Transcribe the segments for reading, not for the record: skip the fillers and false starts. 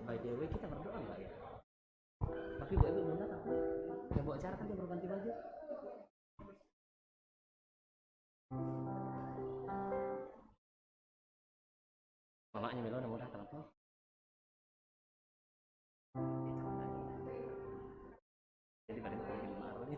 By the way, kita berdoa nggak ya? Tapi Bu Ebi belum datang. Yang bawa acara kan dia baru ganti baju. Mamanya Milo udah mau datang apa? Jadi pada itu kalau marah nih.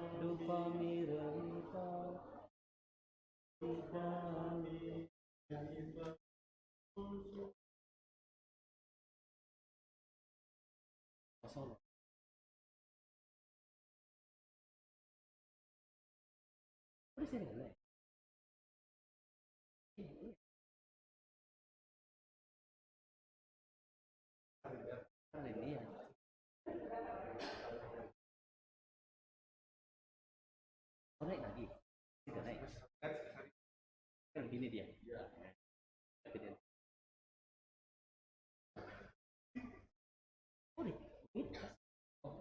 Dupa mirita kosong. Udah sini kan? Karena ini ya. Oh, naik lagi. Tidak naik. Kan gini dia. Tapi dia. Oh, deh. Ini. Oh,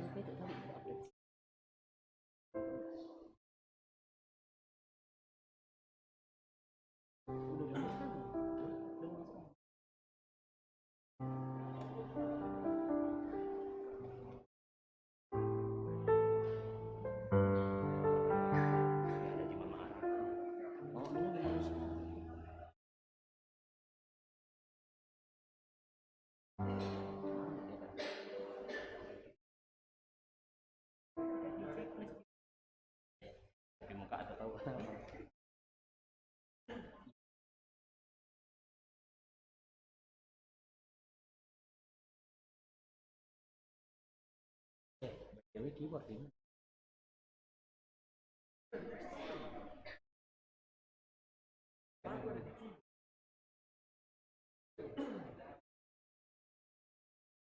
itu tadi update. Tapi muka ada tahu. Dewi keyboard ini.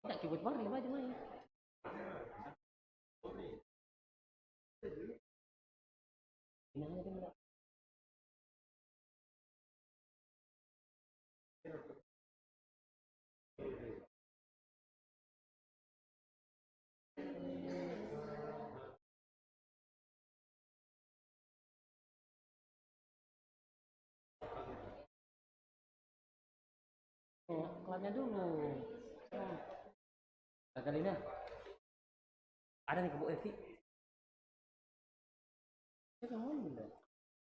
Enggak keyboard baru lima aja main. Ini aja kan enggak. Oh, kelasnya dulu. Nah, kali ini ada nih kebo Evi. Saya ngomong deh.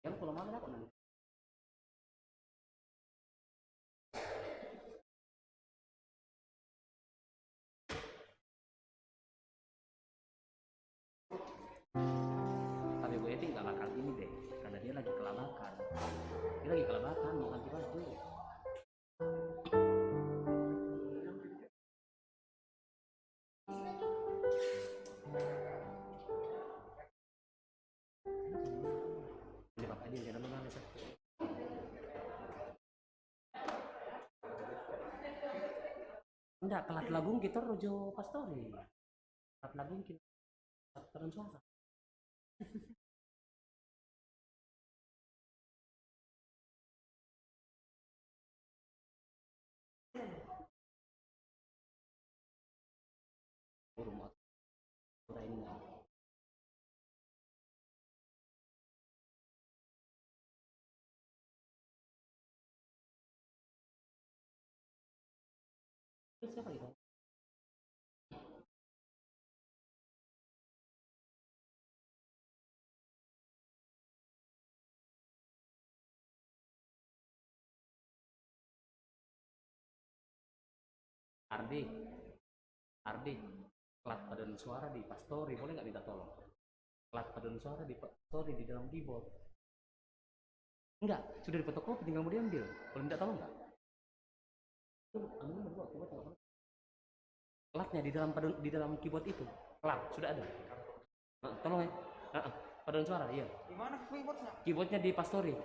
Yang kalau malam aku nanti. Tapi Bu Evi nggak bakal ini deh, karena dia lagi kelabakan. Dia lagi kelabakan, mau ganti baju. Ini bapak dia jangan menangis. Enggak, kelat lagung kita rojo pastori. Kelat lagung kita terus suara. Rumah udah ini enggak. Ini siapa itu? Ardi, Ardi, kelat paduan suara di pastori, boleh nggak minta tolong? Kelat paduan suara di pastori di dalam keyboard. Enggak, sudah difotokopi, tinggal mau diambil. Boleh minta tolong nggak? Itu anu buat coba tolong. Kelatnya di dalam keyboard itu, kelat sudah ada. Nah, tolong ya. Paduan suara, iya. Di mana keyboardnya? Keyboardnya di pastori.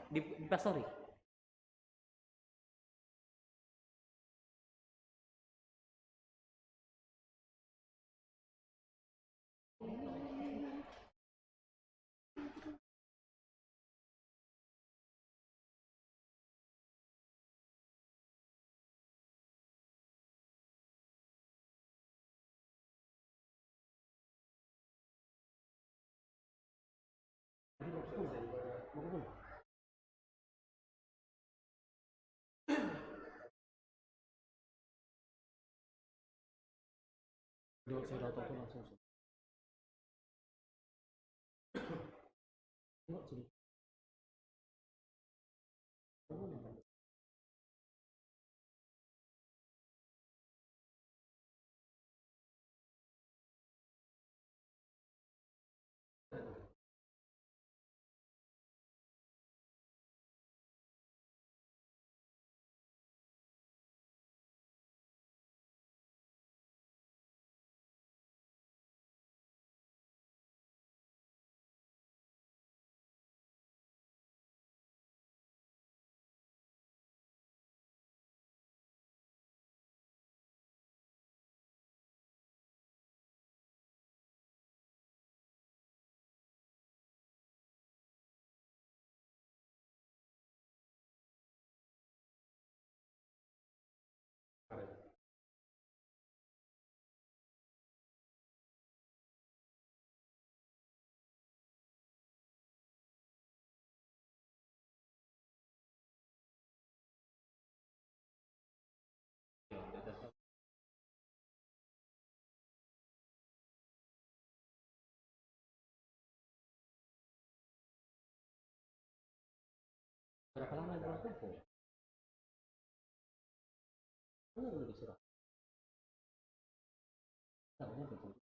Di pastori. Dua saya datang langsung. Enggak sih. Berapa lama di luar tempo? Mana boleh disuruh? Tahunya betul.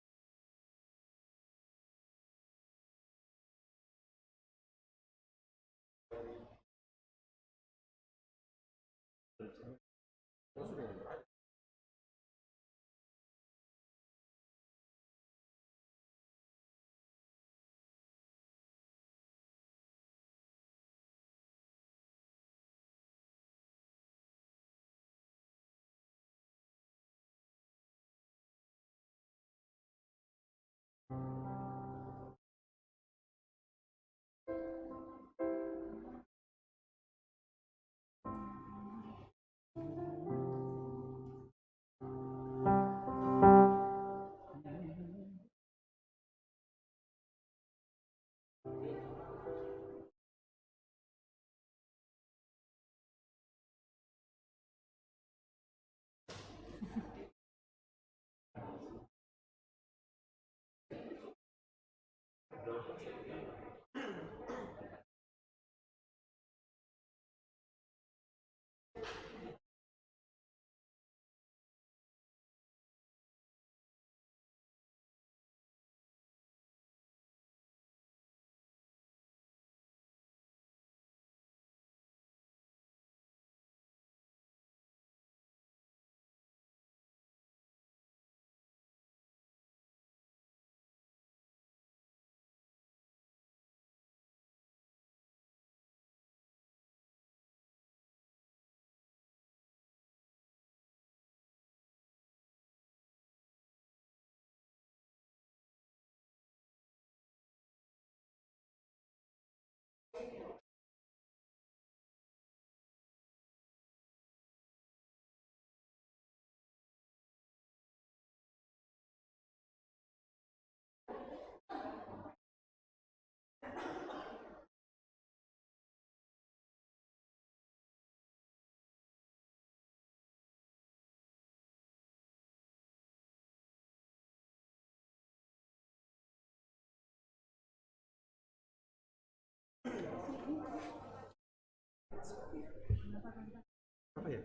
Apa ya?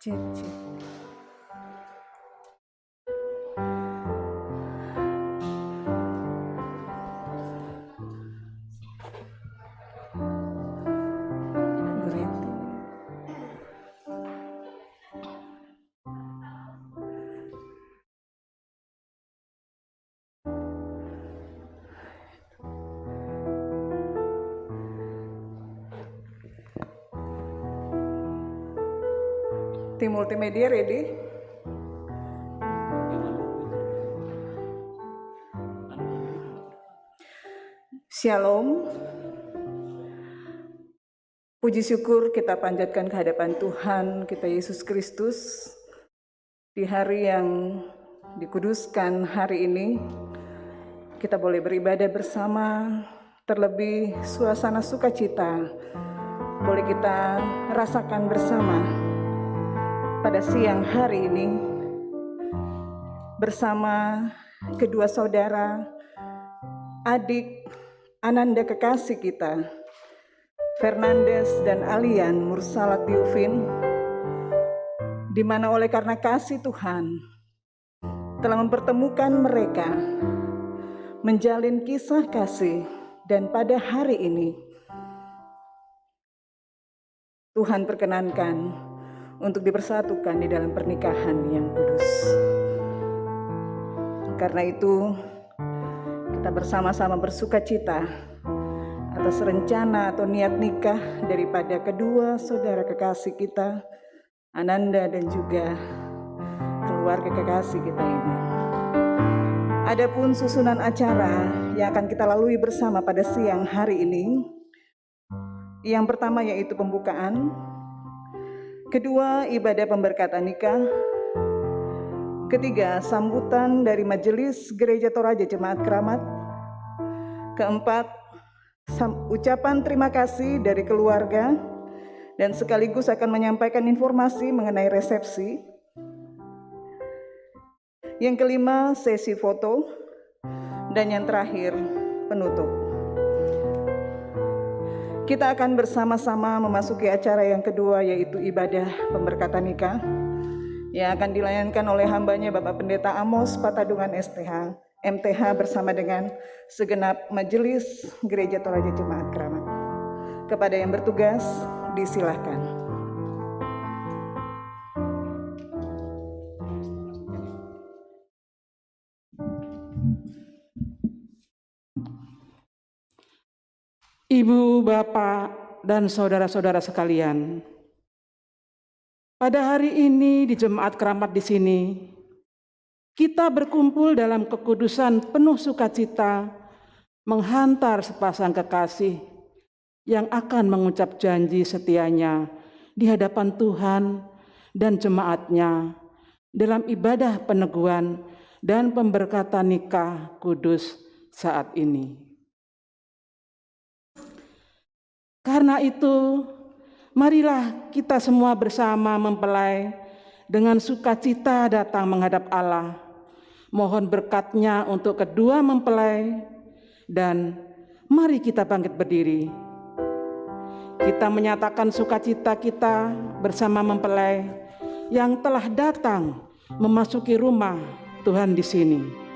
Cek. Berhenti. Tim multimedia ready? Shalom. Puji syukur kita panjatkan ke hadapan Tuhan kita Yesus Kristus di hari yang dikuduskan hari ini. Kita boleh beribadah bersama, terlebih suasana sukacita boleh kita rasakan bersama pada siang hari ini. bersama kedua saudara, adik Ananda kekasih kita, Fernandes dan Alian Mursalat Diufin, di mana oleh karena kasih Tuhan telah mempertemukan mereka, menjalin kisah kasih, dan pada hari ini Tuhan perkenankan untuk dipersatukan di dalam pernikahan yang kudus. Karena itu, kita bersama-sama bersuka cita atas rencana atau niat nikah daripada kedua saudara kekasih kita, Ananda dan juga keluarga kekasih kita ini. Adapun susunan acara yang akan kita lalui bersama pada siang hari ini, yang pertama yaitu pembukaan, kedua ibadah pemberkatan nikah, ketiga sambutan dari Majelis Gereja Toraja Jemaat Keramat, keempat ucapan terima kasih dari keluarga dan sekaligus akan menyampaikan informasi mengenai resepsi. Yang kelima sesi foto, dan yang terakhir penutup. Kita akan bersama-sama memasuki acara yang kedua, yaitu ibadah pemberkatan nikah yang akan dilayankan oleh hambanya Bapak Pendeta Amos Patadungan STH, MTH bersama dengan segenap Majelis Gereja Toraja Jemaat Keramat. Kepada yang bertugas, disilahkan. Ibu, Bapak, dan saudara-saudara sekalian, pada hari ini di Jemaat Keramat di sini, kita berkumpul dalam kekudusan penuh sukacita menghantar sepasang kekasih yang akan mengucap janji setianya di hadapan Tuhan dan jemaatnya dalam ibadah peneguhan dan pemberkatan nikah kudus saat ini. Karena itu, marilah kita semua bersama mempelai dengan sukacita datang menghadap Allah. Mohon berkat-Nya untuk kedua mempelai, dan mari kita bangkit berdiri. Kita menyatakan sukacita kita bersama mempelai yang telah datang memasuki rumah Tuhan di sini.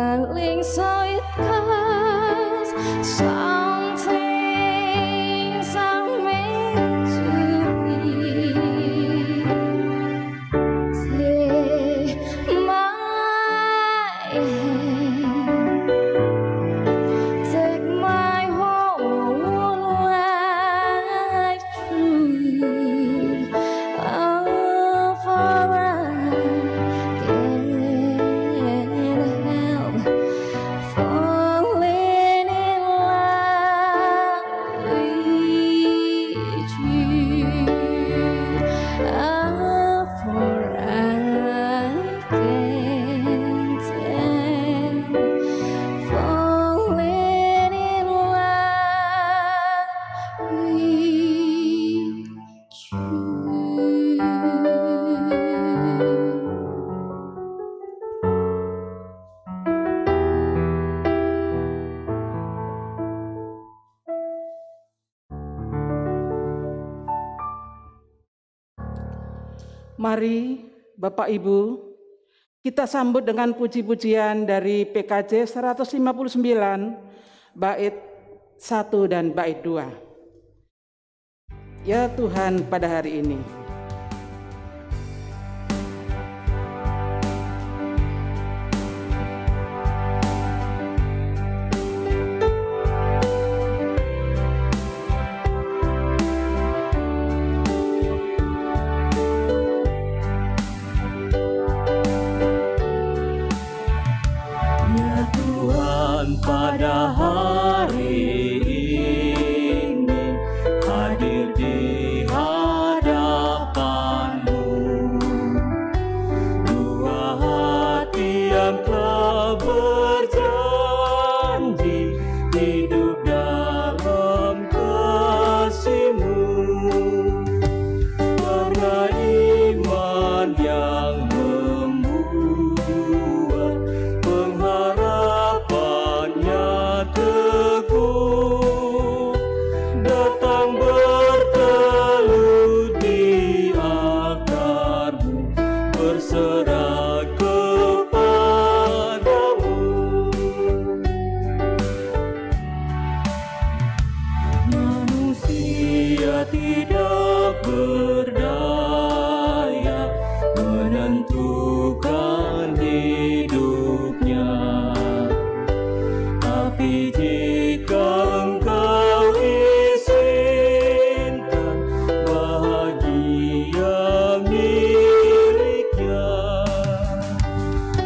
darling, so it goes. Some things are meant to be. Take my hand, take my whole life through. Oh, for I can't help falling in love with you. Oh, for I can't help falling in love with you. Mari Bapak Ibu, kita sambut dengan puji-pujian dari PKJ 159 bait 1 dan bait 2. Ya Tuhan, pada hari ini Ya Tuhan, pada hari ini hadir di hadapan-Mu, dua hati yang telah berjanji hidup dalam kasih-Mu, karena iman yang membuat pengharapannya teguh, datang bertelut di akar-Mu, berserah kepadamu. Manusia tidak berdaya menentukan hidupnya, tapi jika Engkau izinkan bahagia miliknya,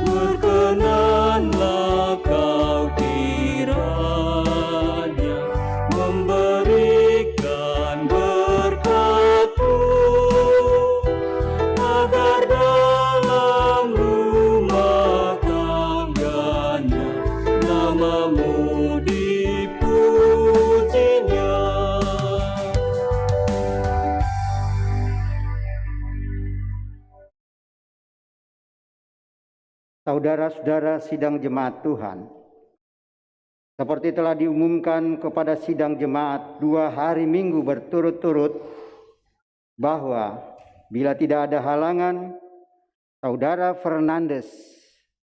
berkenanlah Kau kiranya memberikan berkat-Mu, agar dalam rumah tangganya nama-Mu dipujinya. Saudara-saudara sidang jemaat Tuhan, seperti telah diumumkan kepada sidang jemaat 2 hari Minggu berturut-turut, bahwa bila tidak ada halangan, Saudara Fernandes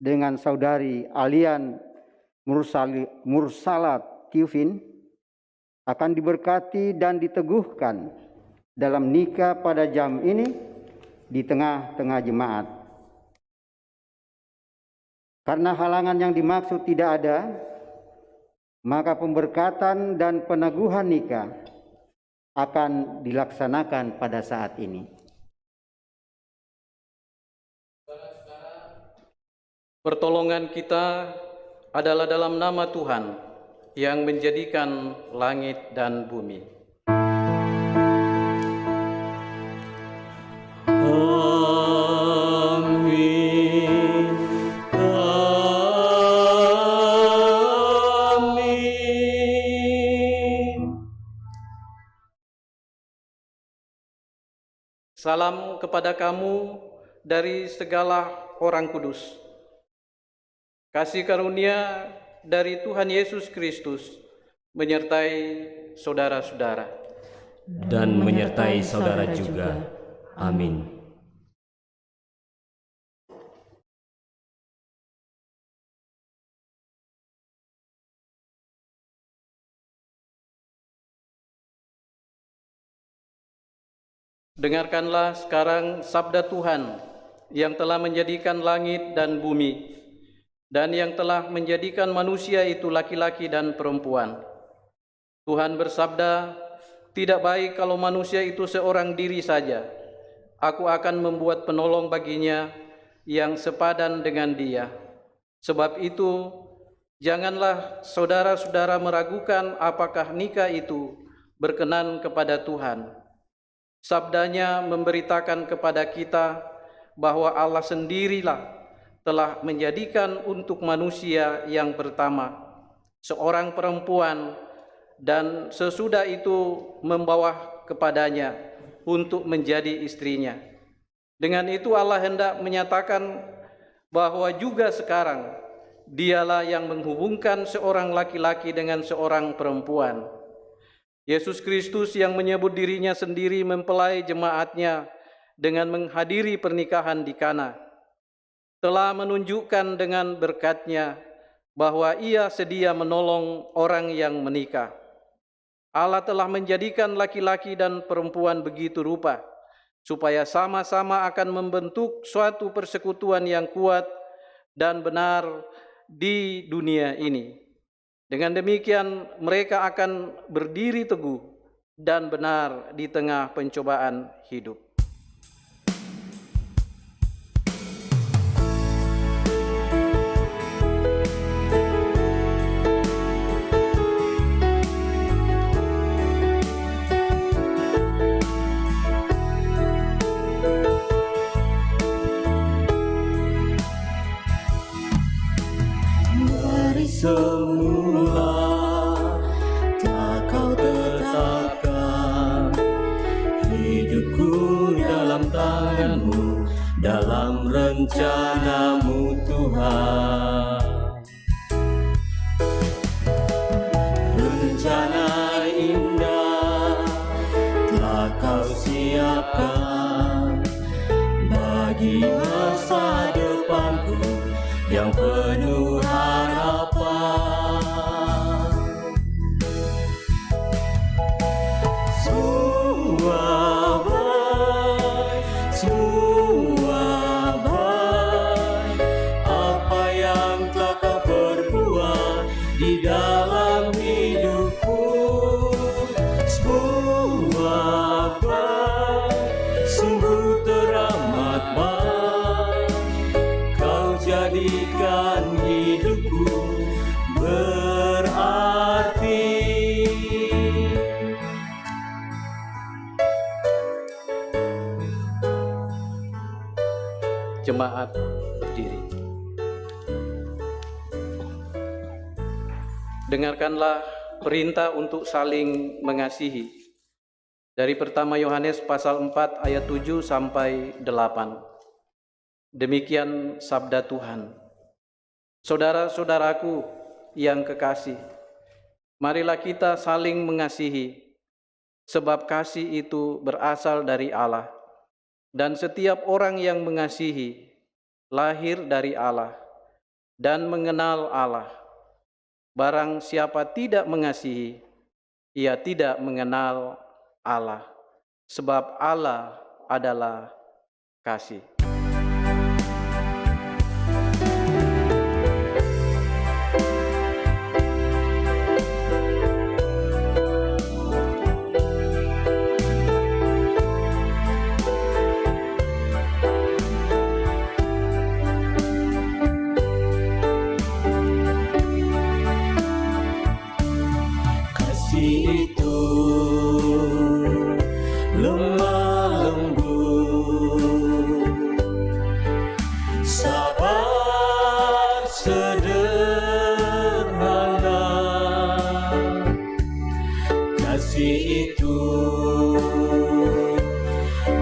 dengan Saudari Alian Mursalat Tiufin akan diberkati dan diteguhkan dalam nikah pada jam ini di tengah-tengah jemaat. Karena halangan yang dimaksud tidak ada, maka pemberkatan dan peneguhan nikah akan dilaksanakan pada saat ini. Pertolongan kita adalah dalam nama Tuhan yang menjadikan langit dan bumi. Amin. Amin. Salam kepada kamu dari segala orang kudus. Kasih karunia dari Tuhan Yesus Kristus menyertai saudara-saudara. Dan menyertai saudara juga. Amin. Dengarkanlah sekarang sabda Tuhan yang telah menjadikan langit dan bumi, dan yang telah menjadikan manusia itu laki-laki dan perempuan. Tuhan bersabda, "Tidak baik kalau manusia itu seorang diri saja. Aku akan membuat penolong baginya yang sepadan dengan dia. Sebab itu, janganlah saudara-saudara meragukan apakah nikah itu berkenan kepada Tuhan." Sabdanya memberitakan kepada kita bahwa Allah sendirilah telah menjadikan untuk manusia yang pertama seorang perempuan, dan sesudah itu membawa kepadanya untuk menjadi istrinya. Dengan itu Allah hendak menyatakan bahwa juga sekarang dialah yang menghubungkan seorang laki-laki dengan seorang perempuan. Yesus Kristus yang menyebut dirinya sendiri mempelai jemaatnya dengan menghadiri pernikahan di Kana, telah menunjukkan dengan berkat-Nya bahwa Ia sedia menolong orang yang menikah. Allah telah menjadikan laki-laki dan perempuan begitu rupa, supaya sama-sama akan membentuk suatu persekutuan yang kuat dan benar di dunia ini. Dengan demikian mereka akan berdiri teguh dan benar di tengah pencobaan hidup. Dari semula tak kau tetapkan hidupku dalam tangan-Mu, dalam rencana-Mu Tuhan. Rencana indah telah kau siapkan bagi masa depanku yang penuh harapan. Semua baik apa yang telah kau perbuat di dalam hidupku. Semua baik, sungguh teramat baik. Kau jadikan hidupku berarti. Jemaat berdiri. Dengarkanlah perintah untuk saling mengasihi. Dari pertama Yohanes pasal 4 ayat 7 sampai 8. Demikian sabda Tuhan. Saudara-saudaraku yang kekasih, marilah kita saling mengasihi, sebab kasih itu berasal dari Allah. Dan setiap orang yang mengasihi lahir dari Allah dan mengenal Allah. Barang siapa tidak mengasihi, ia tidak mengenal Allah, sebab Allah adalah kasih. Kasih itu lemah lembut, sabar sederhana. Kasih itu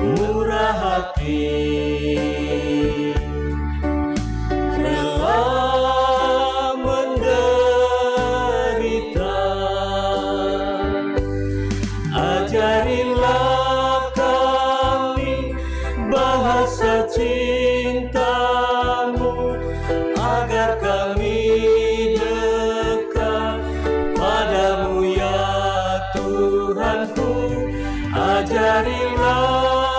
murah hati, ajarilah kami bahasa cinta-Mu, agar kami dekat padamu ya Tuhanku. Ajarilah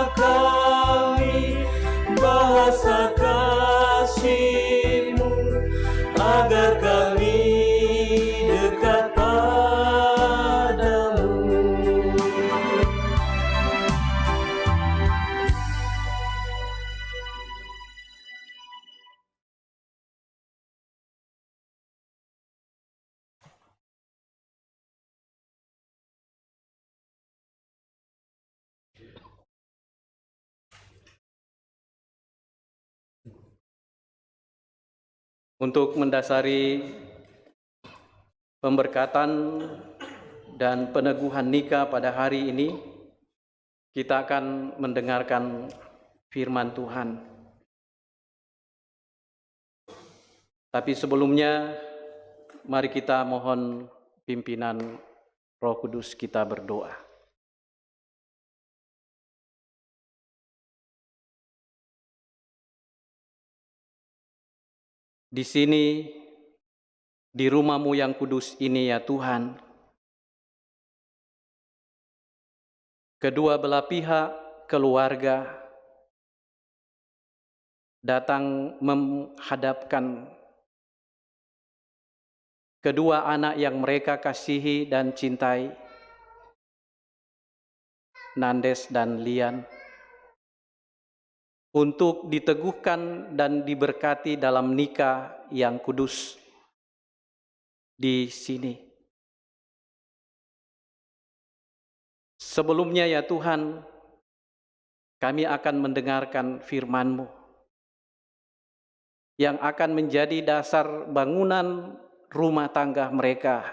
Untuk mendasari pemberkatan dan peneguhan nikah pada hari ini, kita akan mendengarkan firman Tuhan. Tapi sebelumnya, mari kita mohon pimpinan Roh Kudus, kita berdoa. Di sini, di rumah-Mu yang kudus ini ya Tuhan, kedua belah pihak keluarga datang menghadapkan kedua anak yang mereka kasihi dan cintai, Nandes dan Lian, untuk diteguhkan dan diberkati dalam nikah yang kudus di sini. Sebelumnya ya Tuhan, kami akan mendengarkan firman-Mu yang akan menjadi dasar bangunan rumah tangga mereka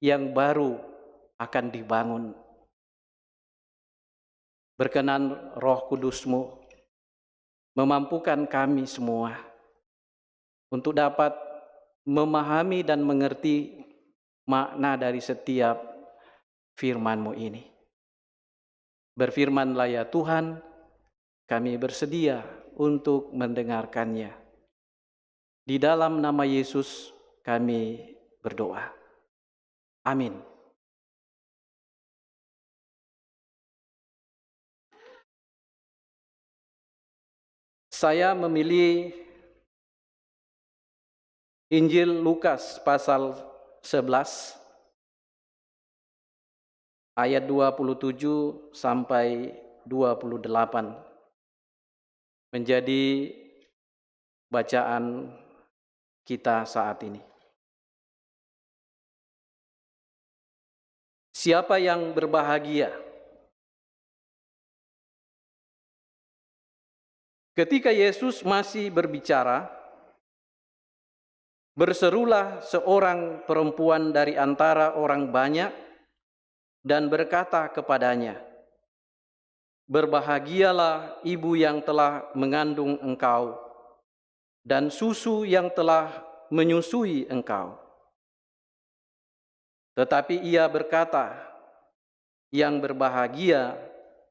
yang baru akan dibangun. Berkenan Roh Kudus-Mu memampukan kami semua untuk dapat memahami dan mengerti makna dari setiap firman-Mu ini. Berfirmanlah ya Tuhan, kami bersedia untuk mendengarkannya. Di dalam nama Yesus kami berdoa. Amin. Saya memilih Injil Lukas pasal 11 ayat 27 sampai 28 menjadi bacaan kita saat ini. Siapa yang berbahagia? Ketika Yesus masih berbicara, berserulah seorang perempuan dari antara orang banyak dan berkata kepadanya, "Berbahagialah ibu yang telah mengandung engkau dan susu yang telah menyusui engkau." Tetapi ia berkata, "Yang berbahagia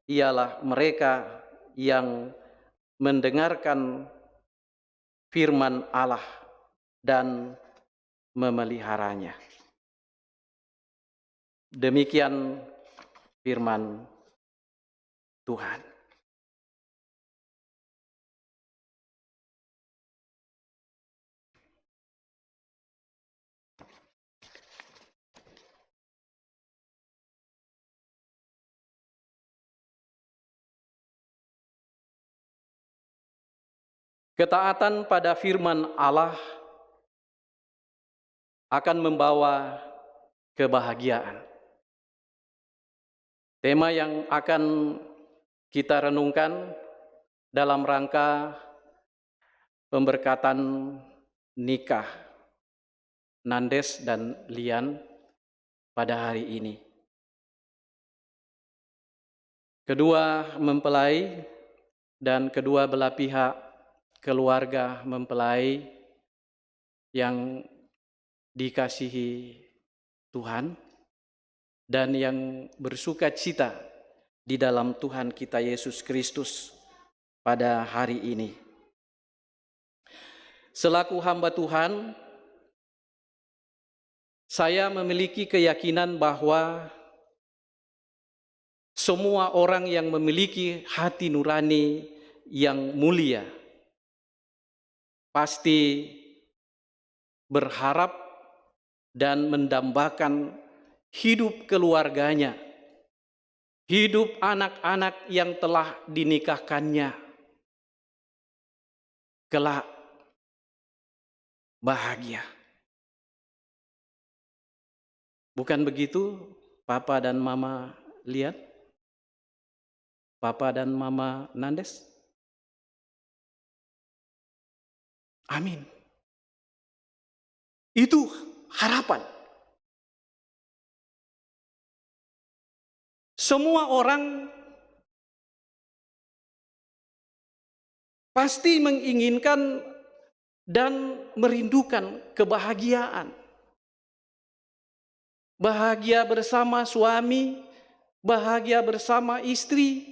ialah mereka yang mendengarkan firman Allah dan memeliharanya." Demikian firman Tuhan. Ketaatan pada firman Allah akan membawa kebahagiaan. Tema yang akan kita renungkan dalam rangka pemberkatan nikah Nandes dan Lian pada hari ini. Kedua mempelai dan kedua belah pihak keluarga mempelai yang dikasihi Tuhan dan yang bersuka cita di dalam Tuhan kita Yesus Kristus pada hari ini. Selaku hamba Tuhan, saya memiliki keyakinan bahwa semua orang yang memiliki hati nurani yang mulia pasti berharap dan mendambakan hidup keluarganya, hidup anak-anak yang telah dinikahkannya, kelak bahagia. Bukan begitu, Papa dan Mama Lian? Papa dan Mama Nandes? Amin. Itu harapan. Semua orang pasti menginginkan dan merindukan kebahagiaan. Bahagia bersama suami, bahagia bersama istri,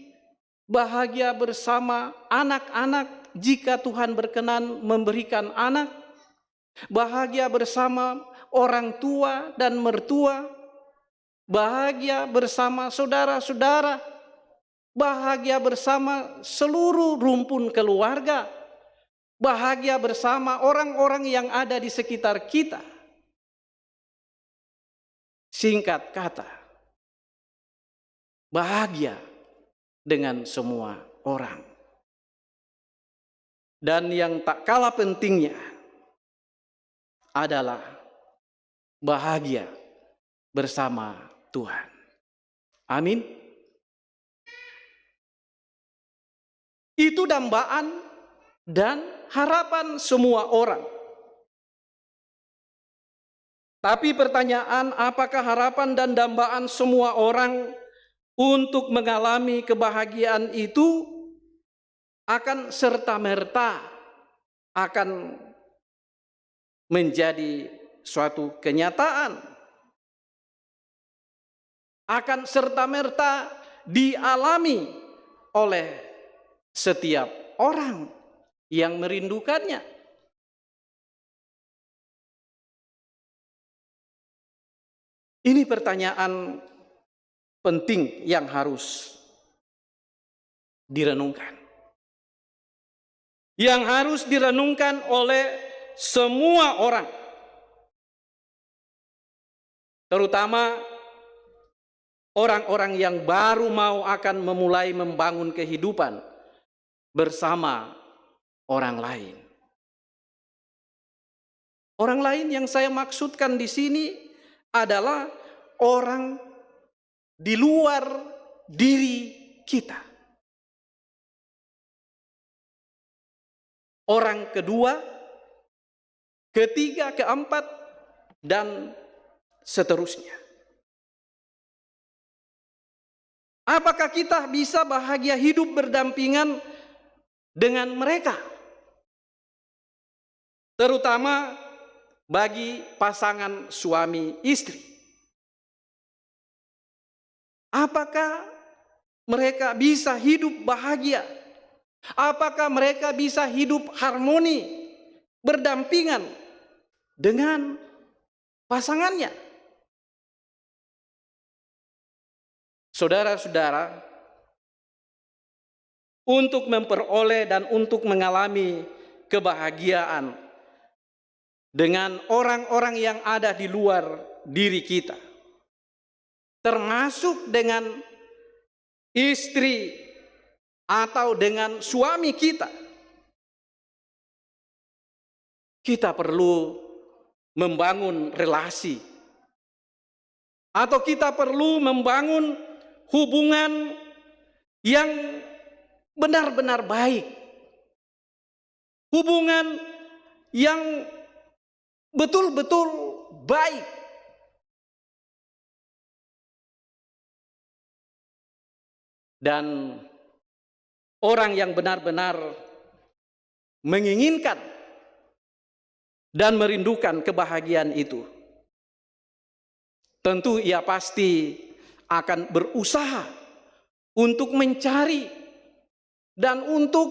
bahagia bersama anak-anak jika Tuhan berkenan memberikan anak, bahagia bersama orang tua dan mertua, bahagia bersama saudara-saudara, bahagia bersama seluruh rumpun keluarga, bahagia bersama orang-orang yang ada di sekitar kita. Singkat kata, bahagia dengan semua orang. Dan yang tak kalah pentingnya adalah bahagia bersama Tuhan. Amin. Itu dambaan dan harapan semua orang. Tapi pertanyaan, apakah harapan dan dambaan semua orang untuk mengalami kebahagiaan itu akan serta-merta akan menjadi suatu kenyataan? Akan serta-merta dialami oleh setiap orang yang merindukannya? Ini pertanyaan penting yang harus direnungkan. Yang harus direnungkan oleh semua orang. Terutama orang-orang yang baru mau akan memulai membangun kehidupan bersama orang lain. Orang lain yang saya maksudkan di sini adalah orang di luar diri kita. Orang kedua, ketiga, keempat, dan seterusnya. Apakah kita bisa bahagia hidup berdampingan dengan mereka? Terutama bagi pasangan suami istri. Apakah mereka bisa hidup bahagia? Apakah mereka bisa hidup harmoni, berdampingan dengan pasangannya? Saudara-saudara, untuk memperoleh dan untuk mengalami kebahagiaan dengan orang-orang yang ada di luar diri kita, termasuk dengan istri atau dengan suami kita, kita perlu membangun relasi, atau kita perlu membangun hubungan yang benar-benar baik, hubungan yang betul-betul baik. Dan orang yang benar-benar menginginkan dan merindukan kebahagiaan itu, tentu ia pasti akan berusaha untuk mencari dan untuk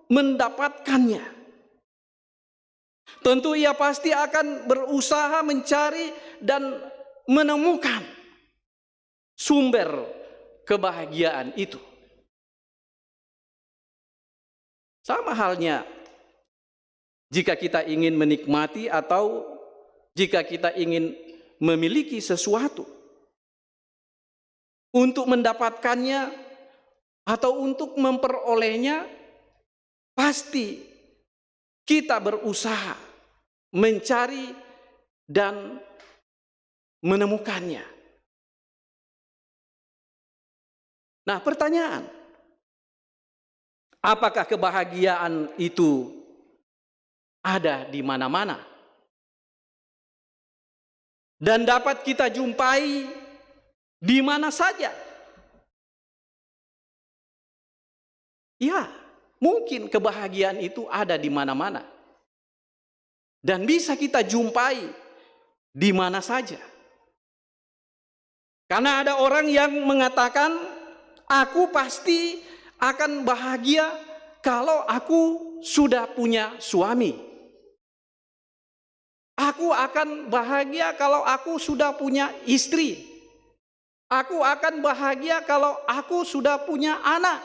mendapatkannya. Tentu ia pasti akan berusaha mencari dan menemukan sumber kebahagiaan itu. Sama halnya jika kita ingin menikmati atau jika kita ingin memiliki sesuatu. Untuk mendapatkannya atau untuk memperolehnya, pasti kita berusaha mencari dan menemukannya. Nah, pertanyaan, apakah kebahagiaan itu ada di mana-mana? dan dapat kita jumpai di mana saja. Ya, mungkin kebahagiaan itu ada di mana-mana dan bisa kita jumpai di mana saja. Karena ada orang yang mengatakan, aku pasti akan bahagia kalau aku sudah punya suami. Aku akan bahagia kalau aku sudah punya istri. Aku akan bahagia kalau aku sudah punya anak.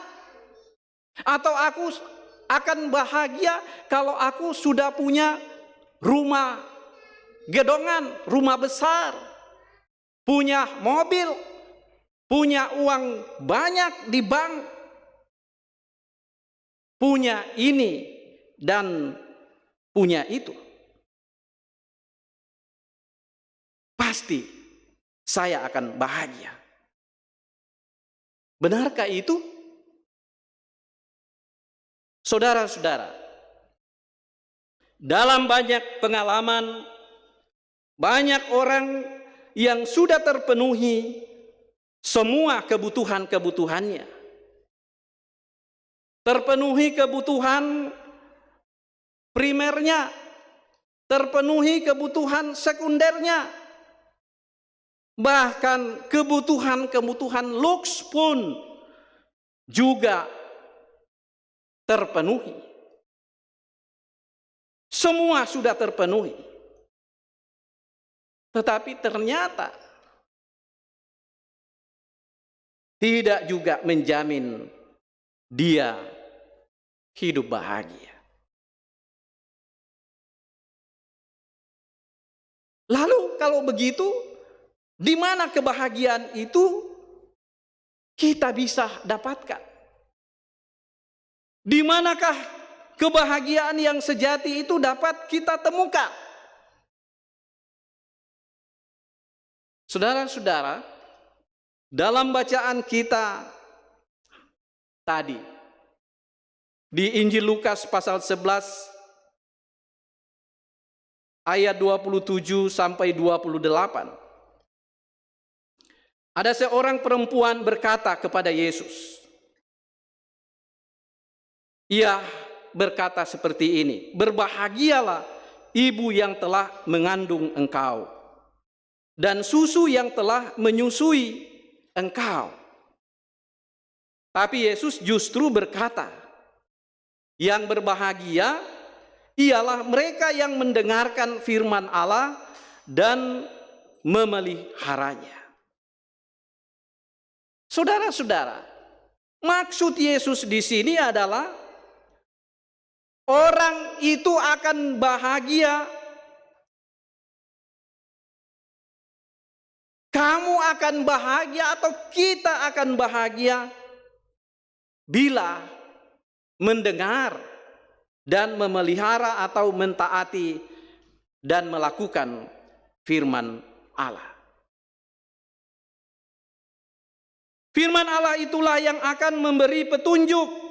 Atau aku akan bahagia kalau aku sudah punya rumah gedongan, rumah besar, punya mobil, punya uang banyak di bank, punya ini dan punya itu. Pasti saya akan bahagia. Benarkah itu? Saudara-saudara, dalam banyak pengalaman, banyak orang yang sudah terpenuhi semua kebutuhan-kebutuhannya. Terpenuhi kebutuhan primernya, terpenuhi kebutuhan sekundernya, bahkan kebutuhan-kebutuhan luks pun juga terpenuhi. Semua sudah terpenuhi. Tetapi ternyata tidak juga menjamin dia hidup bahagia. Lalu kalau begitu, di mana kebahagiaan itu kita bisa dapatkan? Di manakah kebahagiaan yang sejati itu dapat kita temukan? Saudara-saudara, dalam bacaan kita tadi di Injil Lukas pasal 11 ayat 27 sampai 28, ada seorang perempuan berkata kepada Yesus. Ia berkata seperti ini, berbahagialah ibu yang telah mengandung engkau dan susu yang telah menyusui engkau. Tapi Yesus justru berkata, yang berbahagia ialah mereka yang mendengarkan firman Allah dan memeliharanya. Saudara-saudara, maksud Yesus di sini adalah orang itu akan bahagia, kamu akan bahagia atau kita akan bahagia bila mendengar dan memelihara atau mentaati dan melakukan firman Allah. Firman Allah itulah yang akan memberi petunjuk.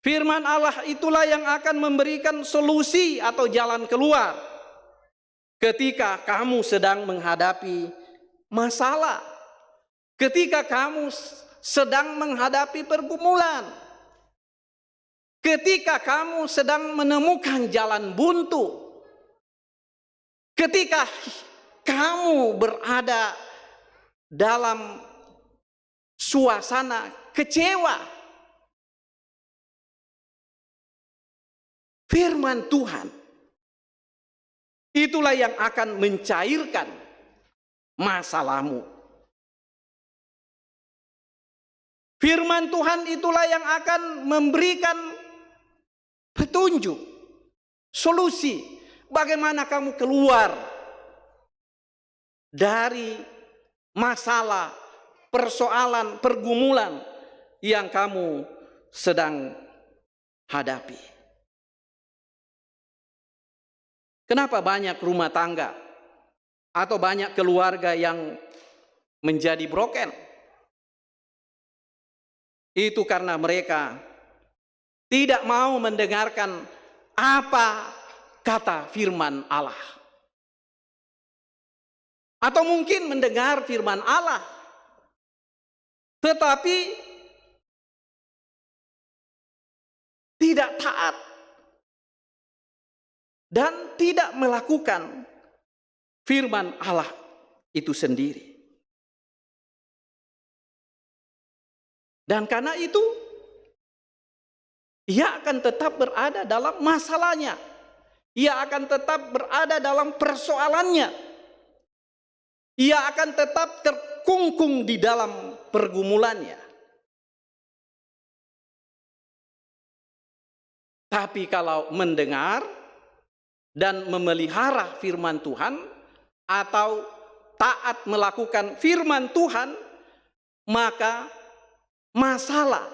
Firman Allah itulah yang akan memberikan solusi atau jalan keluar ketika kamu sedang menghadapi masalah, ketika kamu sedang menghadapi pergumulan, ketika kamu sedang menemukan jalan buntu, ketika kamu berada dalam suasana kecewa. Firman Tuhan itulah yang akan mencairkan masalahmu. Firman Tuhan itulah yang akan memberikan petunjuk, solusi bagaimana kamu keluar dari masalah, persoalan, pergumulan yang kamu sedang hadapi. Kenapa banyak rumah tangga atau banyak keluarga yang menjadi broken? Itu karena mereka tidak mau mendengarkan apa kata firman Allah. atau mungkin mendengar firman Allah, tetapi tidak taat dan tidak melakukan firman Allah itu sendiri. Dan karena itu, ia akan tetap berada dalam masalahnya. Ia akan tetap berada dalam persoalannya. Ia akan tetap terkungkung di dalam pergumulannya. Tapi kalau mendengar dan memelihara firman Tuhan atau taat melakukan firman Tuhan, maka masalah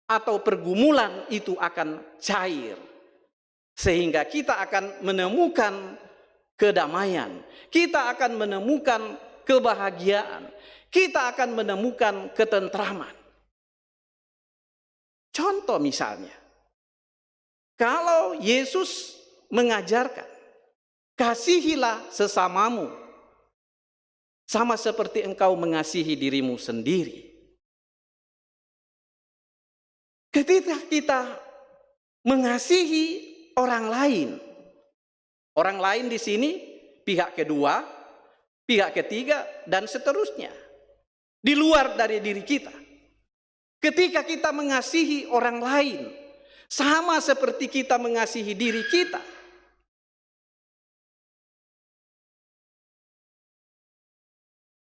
atau pergumulan itu akan cair, sehingga kita akan menemukan kedamaian, kita akan menemukan kebahagiaan, kita akan menemukan ketentraman. Contoh misalnya, kalau Yesus mengajarkan, kasihilah sesamamu sama seperti engkau mengasihi dirimu sendiri. Ketika kita mengasihi orang lain di sini pihak kedua, pihak ketiga, dan seterusnya, di luar dari diri kita. Ketika kita mengasihi orang lain, sama seperti kita mengasihi diri kita,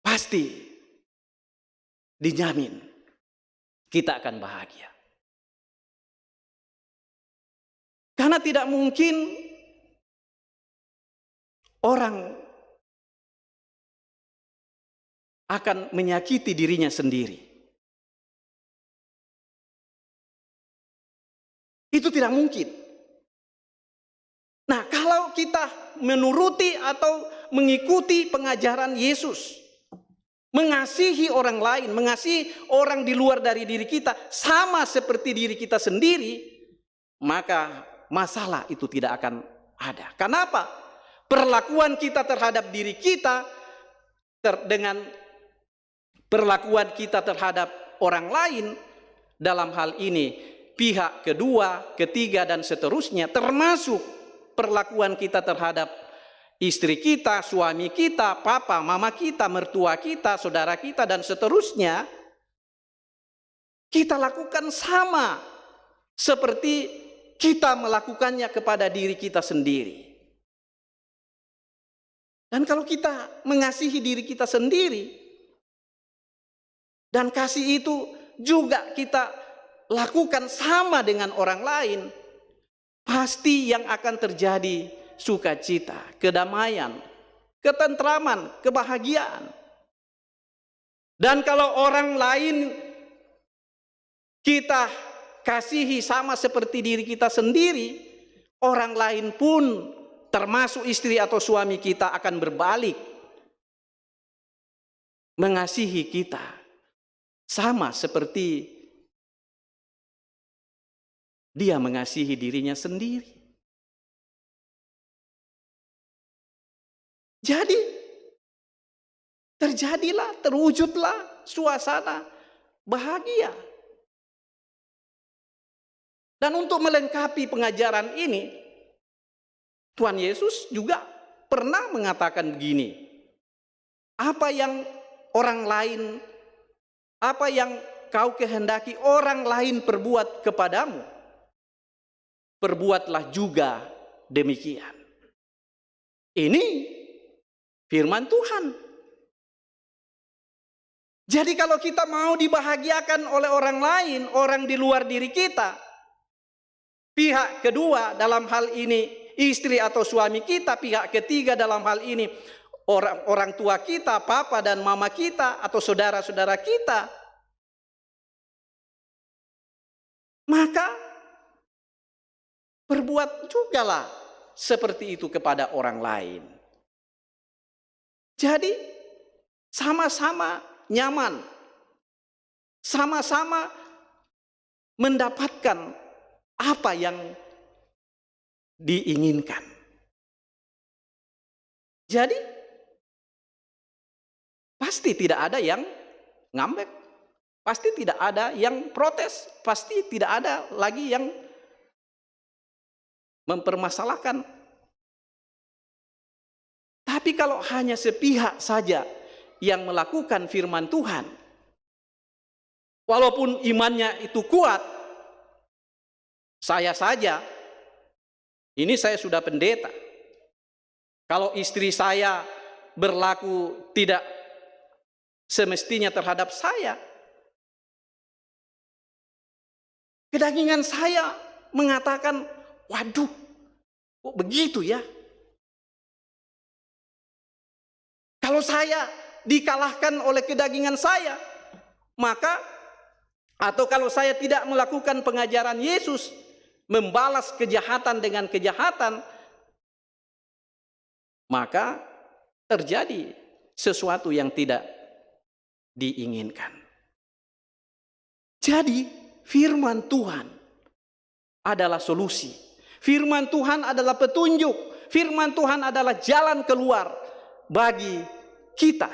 pasti dijamin kita akan bahagia. Karena tidak mungkin orang akan menyakiti dirinya sendiri. Itu tidak mungkin. Nah, kalau kita menuruti atau mengikuti pengajaran Yesus, mengasihi orang lain, mengasihi orang di luar dari diri kita, sama seperti diri kita sendiri, maka masalah itu tidak akan ada. Kenapa? Perlakuan kita terhadap diri kita dengan perlakuan kita terhadap orang lain, dalam hal ini pihak kedua, ketiga, dan seterusnya, termasuk perlakuan kita terhadap istri kita, suami kita, papa, mama kita, mertua kita, saudara kita, dan seterusnya, kita lakukan sama seperti kita melakukannya kepada diri kita sendiri. Dan kalau kita mengasihi diri kita sendiri, dan kasih itu juga kita lakukan sama dengan orang lain, pasti yang akan terjadi sukacita, kedamaian, ketentraman, kebahagiaan. Dan kalau orang lain kita kasihi sama seperti diri kita sendiri, orang lain pun termasuk istri atau suami kita akan berbalik mengasihi kita sama seperti dia mengasihi dirinya sendiri. Jadi terjadilah, terwujudlah suasana bahagia. Dan untuk melengkapi pengajaran ini, Tuhan Yesus juga pernah mengatakan begini, apa yang kau kehendaki orang lain perbuat kepadamu, perbuatlah juga demikian. Ini firman Tuhan. Jadi kalau kita mau dibahagiakan oleh orang lain, orang di luar diri kita, pihak kedua dalam hal ini istri atau suami kita, pihak ketiga dalam hal ini orang tua kita, papa dan mama kita atau saudara-saudara kita, maka berbuat jugalah seperti itu kepada orang lain. Jadi sama-sama nyaman, sama-sama mendapatkan apa yang diinginkan. Jadi pasti tidak ada yang ngambek, pasti tidak ada yang protes, pasti tidak ada lagi yang mempermasalahkan. Tapi kalau hanya sepihak saja yang melakukan firman Tuhan, walaupun imannya itu kuat, saya saja, ini saya sudah pendeta, kalau istri saya berlaku tidak semestinya terhadap saya, kedagingan saya mengatakan, waduh, kok begitu ya? Kalau saya dikalahkan oleh kedagingan saya, maka, atau kalau saya tidak melakukan pengajaran Yesus, membalas kejahatan dengan kejahatan, maka terjadi sesuatu yang tidak diinginkan. Jadi firman Tuhan adalah solusi. Firman Tuhan adalah petunjuk. Firman Tuhan adalah jalan keluar bagi kita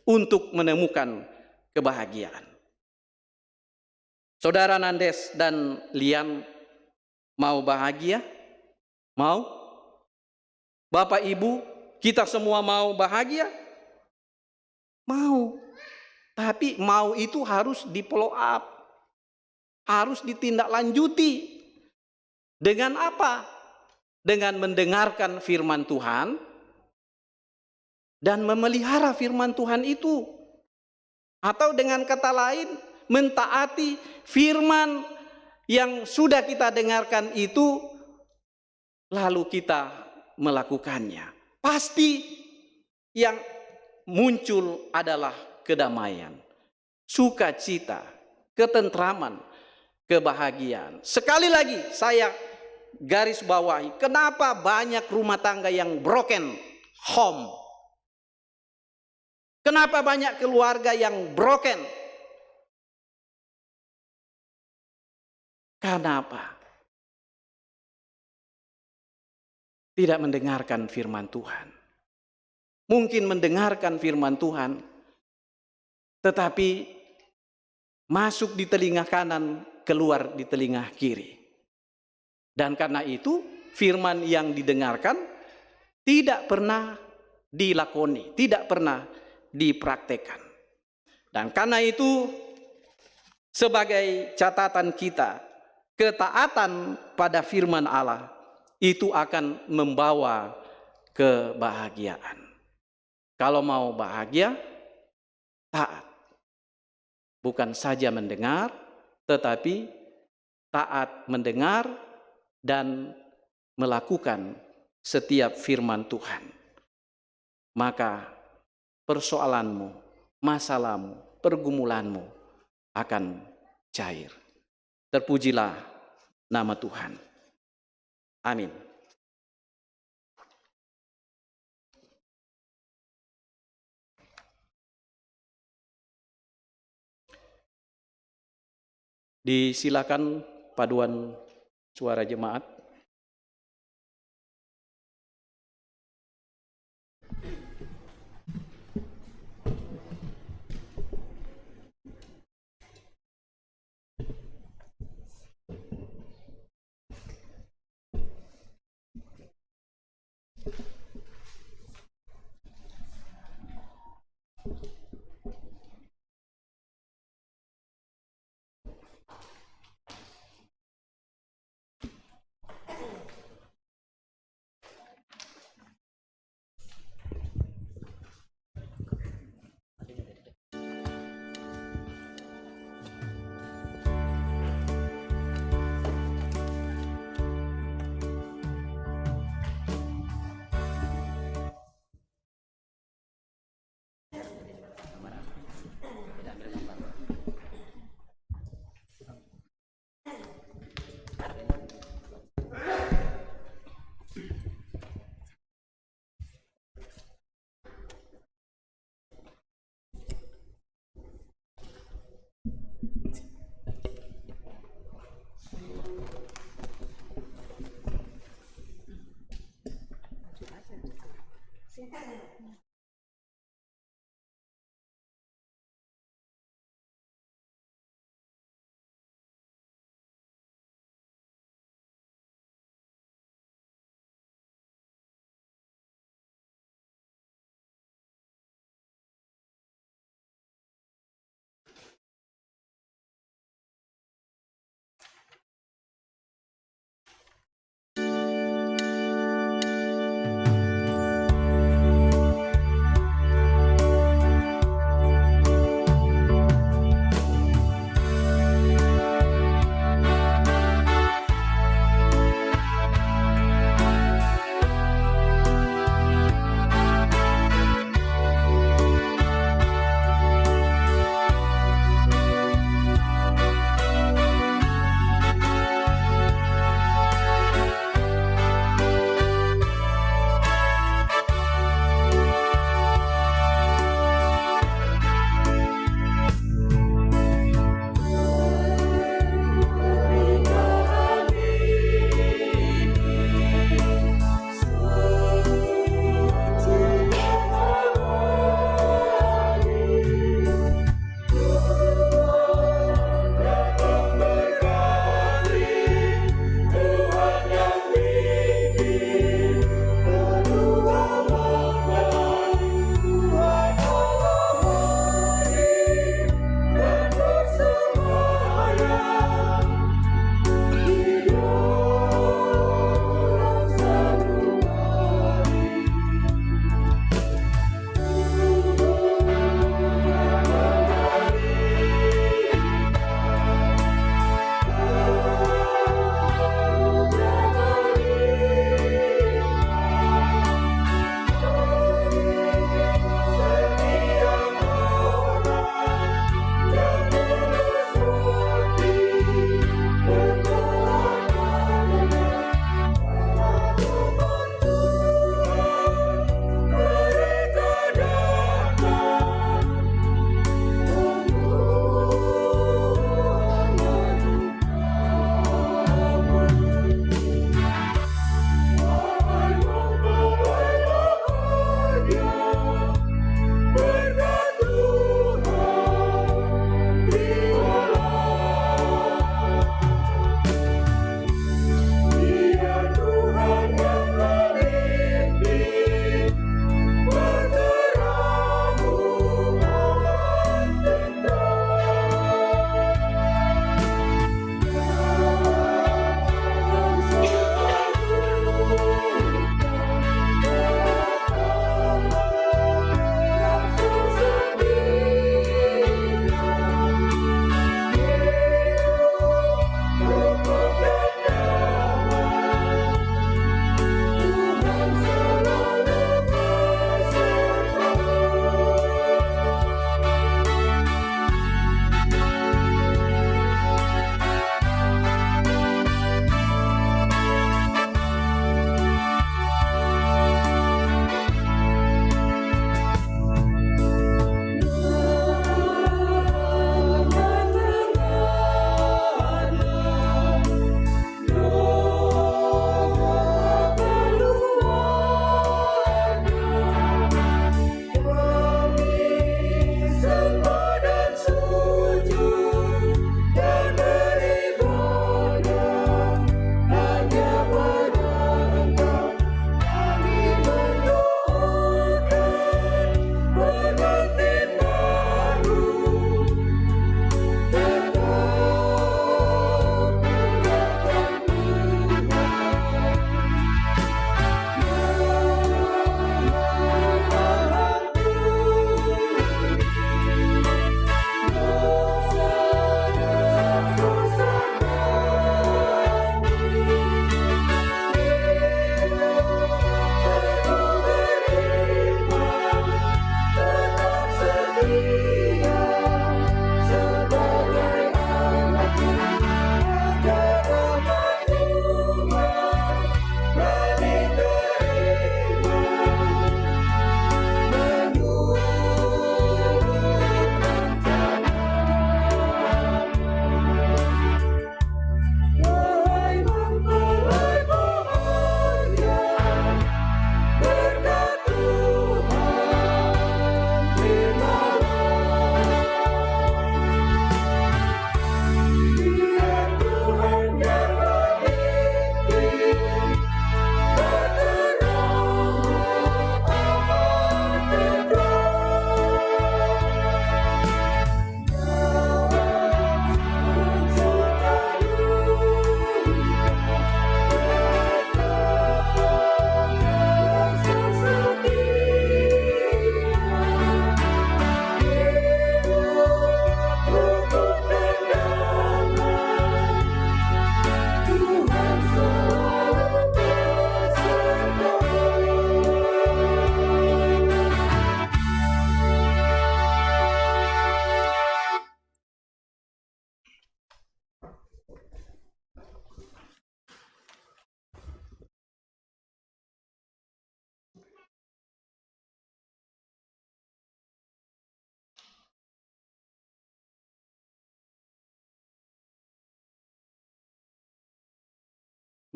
untuk menemukan kebahagiaan. Saudara Nandes dan Lian mau bahagia? Mau? Bapak Ibu, kita semua mau bahagia? Mau. Tapi mau itu harus di follow up. Harus ditindaklanjuti. Dengan apa? Dengan mendengarkan firman Tuhan dan memelihara firman Tuhan itu. Atau dengan kata lain, mentaati firman yang sudah kita dengarkan itu, lalu kita melakukannya. Pasti yang muncul adalah kedamaian, sukacita, ketentraman, kebahagiaan. Sekali lagi saya garis bawahi, kenapa banyak rumah tangga yang broken home? Kenapa banyak keluarga yang broken? Kenapa? Tidak mendengarkan firman Tuhan. Mungkin mendengarkan firman Tuhan, tetapi masuk di telinga kanan, keluar di telinga kiri. Dan karena itu, firman yang didengarkan tidak pernah dilakoni, tidak pernah dipraktekkan. Dan karena itu, sebagai catatan kita, ketaatan pada firman Allah itu akan membawa kebahagiaan. Kalau mau bahagia, taat. Bukan saja mendengar, tetapi taat mendengar dan melakukan setiap firman Tuhan. Maka persoalanmu, masalahmu, pergumulanmu akan cair. Terpujilah nama Tuhan. Amin. Disilakan paduan suara jemaat.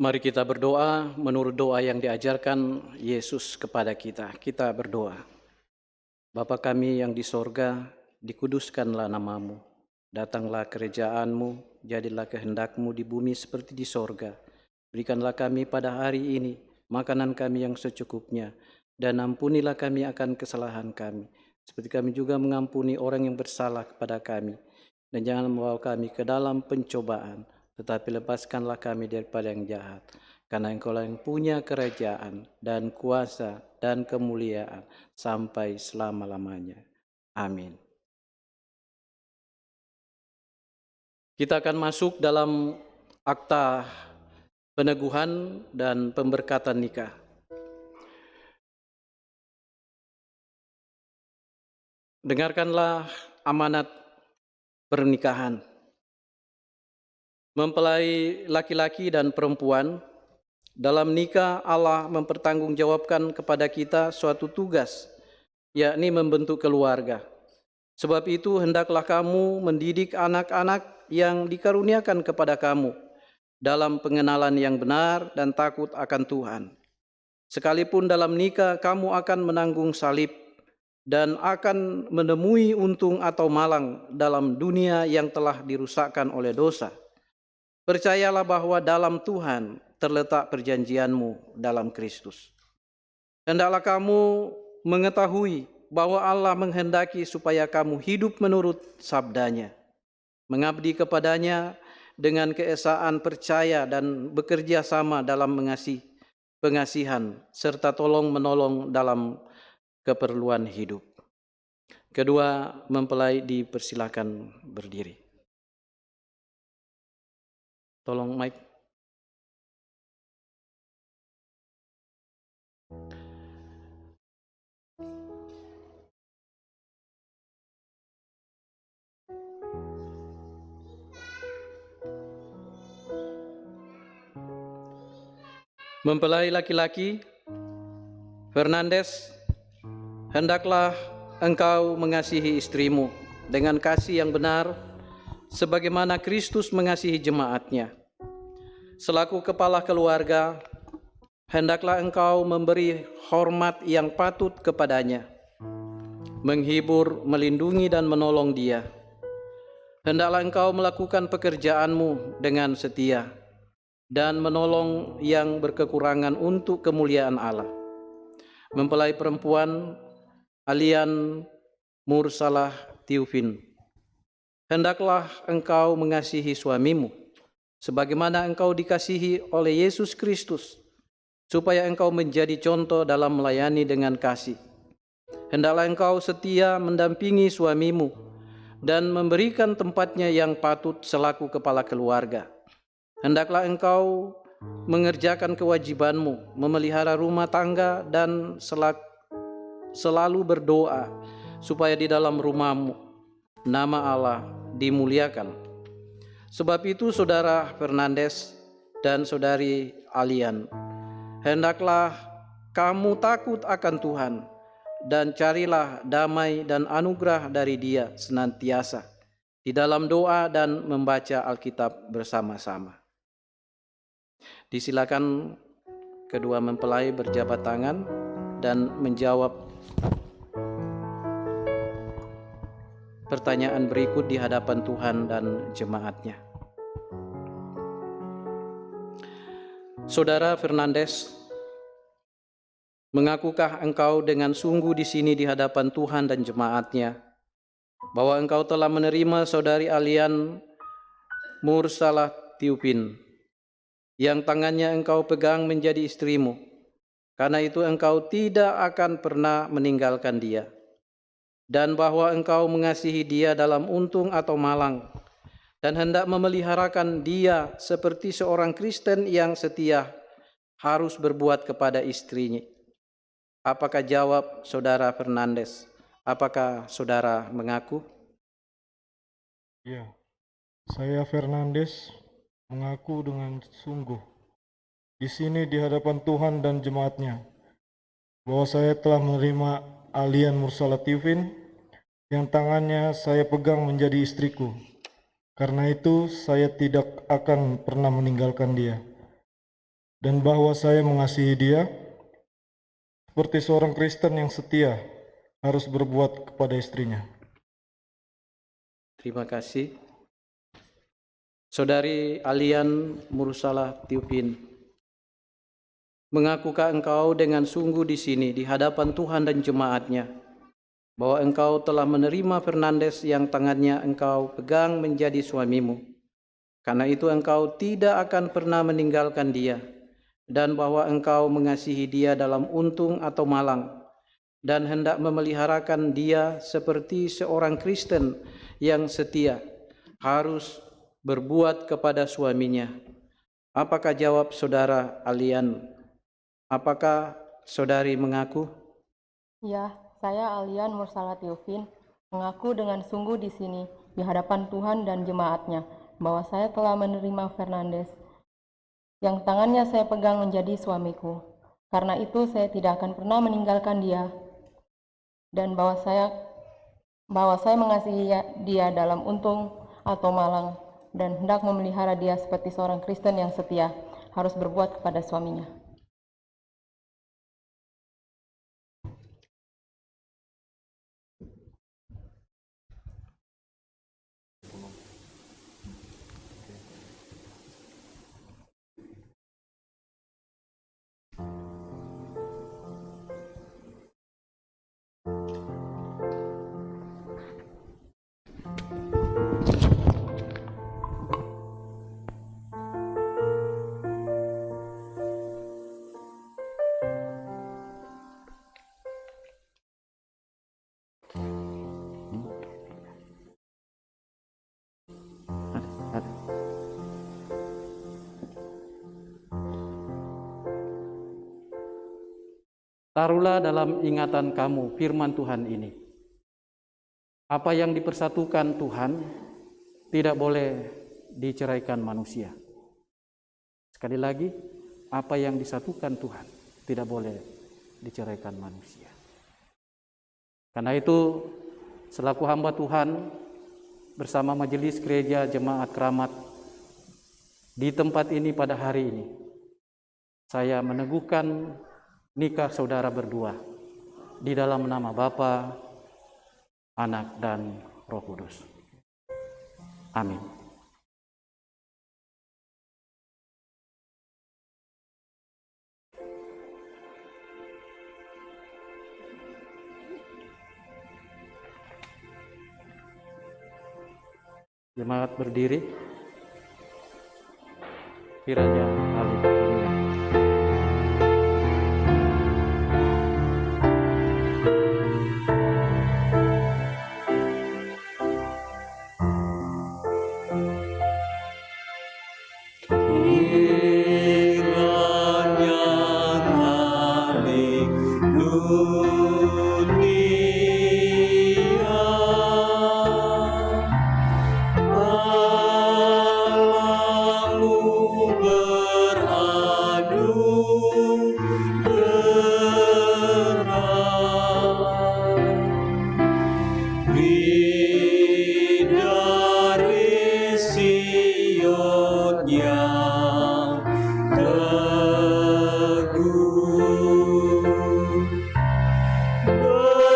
Mari kita berdoa menurut doa yang diajarkan Yesus kepada kita. Kita berdoa. Bapa kami yang di sorga, dikuduskanlah namamu. Datanglah kerajaan-Mu, jadilah kehendak-Mu di bumi seperti di sorga. Berikanlah kami pada hari ini makanan kami yang secukupnya, dan ampunilah kami akan kesalahan kami, seperti kami juga mengampuni orang yang bersalah kepada kami. Dan jangan membawa kami ke dalam pencobaan, tetapi lepaskanlah kami daripada yang jahat. Karena Engkau-lah yang punya kerajaan dan kuasa dan kemuliaan sampai selama-lamanya. Amin. Kita akan masuk dalam akta peneguhan dan pemberkatan nikah. Dengarkanlah amanat pernikahan. Mempelai laki-laki dan perempuan, dalam nikah Allah mempertanggungjawabkan kepada kita suatu tugas, yakni membentuk keluarga. Sebab itu hendaklah kamu mendidik anak-anak yang dikaruniakan kepada kamu dalam pengenalan yang benar dan takut akan Tuhan. Sekalipun dalam nikah kamu akan menanggung salib dan akan menemui untung atau malang dalam dunia yang telah dirusakkan oleh dosa. Percayalah bahwa dalam Tuhan terletak perjanjianmu dalam Kristus. Hendaklah kamu mengetahui bahwa Allah menghendaki supaya kamu hidup menurut sabdanya, mengabdi kepadanya dengan keesaan percaya dan bekerja sama dalam pengasihan serta tolong-menolong dalam keperluan hidup. Kedua mempelai dipersilakan berdiri. Tolong Mike. Mempelai laki-laki, Fernandes, hendaklah engkau mengasihi istrimu dengan kasih yang benar, sebagaimana Kristus mengasihi jemaat-Nya. Selaku kepala keluarga, hendaklah engkau memberi hormat yang patut kepadanya, menghibur, melindungi, dan menolong dia. Hendaklah engkau melakukan pekerjaanmu dengan setia dan menolong yang berkekurangan untuk kemuliaan Allah. Mempelai perempuan, Alian Mursalah Tiufin, hendaklah engkau mengasihi suamimu, sebagaimana engkau dikasihi oleh Yesus Kristus, supaya engkau menjadi contoh dalam melayani dengan kasih. Hendaklah engkau setia mendampingi suamimu dan memberikan tempatnya yang patut selaku kepala keluarga. Hendaklah engkau mengerjakan kewajibanmu, memelihara rumah tangga dan selalu berdoa supaya di dalam rumahmu nama Allah dimuliakan. Sebab itu Saudara Fernandes dan Saudari Alian, hendaklah kamu takut akan Tuhan dan carilah damai dan anugerah dari Dia senantiasa di dalam doa dan membaca Alkitab bersama-sama. Disilakan kedua mempelai berjabat tangan dan menjawab pertanyaan berikut di hadapan Tuhan dan jemaatnya. Saudara Fernandes, mengakukah engkau dengan sungguh di sini di hadapan Tuhan dan jemaatnya bahwa engkau telah menerima Saudari Alian Mursalah Tiupin yang tangannya engkau pegang menjadi istrimu, karena itu engkau tidak akan pernah meninggalkan dia, dan bahwa engkau mengasihi dia dalam untung atau malang, dan hendak memeliharakan dia seperti seorang Kristen yang setia harus berbuat kepada istrinya. Apakah jawab Saudara Fernandes? Apakah saudara mengaku? Ya, saya Fernandes mengaku dengan sungguh di sini di hadapan Tuhan dan jemaatnya bahwa saya telah menerima Alian Mursalah Tiupin yang tangannya saya pegang menjadi istriku. Karena itu saya tidak akan pernah meninggalkan dia, dan bahwa saya mengasihi dia seperti seorang Kristen yang setia harus berbuat kepada istrinya. Terima kasih. Saudari Alian Mursalah Tiupin, mengakukah engkau dengan sungguh di sini di hadapan Tuhan dan jemaatnya bahwa engkau telah menerima Fernandes yang tangannya engkau pegang menjadi suamimu, karena itu engkau tidak akan pernah meninggalkan dia, dan bahwa engkau mengasihi dia dalam untung atau malang, dan hendak memeliharakan dia seperti seorang Kristen yang setia harus berbuat kepada suaminya. Apakah jawab Saudara Alian? Apakah saudari mengaku? Ya, saya Alian Mursalah Tiupin mengaku dengan sungguh di sini di hadapan Tuhan dan jemaatnya bahwa saya telah menerima Fernandes yang tangannya saya pegang menjadi suamiku. Karena itu saya tidak akan pernah meninggalkan dia, dan bahwa saya mengasihi dia dalam untung atau malang, dan hendak memelihara dia seperti seorang Kristen yang setia harus berbuat kepada suaminya. Taruhlah dalam ingatan kamu firman Tuhan ini. Apa yang dipersatukan Tuhan tidak boleh diceraikan manusia. Sekali lagi, apa yang disatukan Tuhan tidak boleh diceraikan manusia. Karena itu, selaku hamba Tuhan bersama Majelis Gereja Jemaat Keramat di tempat ini pada hari ini, saya meneguhkan nikah saudara berdua di dalam nama Bapa, Anak, dan Roh Kudus. Amin. Jemaat berdiri. Kiranya alih dunia. Kiranya alih dunia dari Sion yang teguh, berkatnya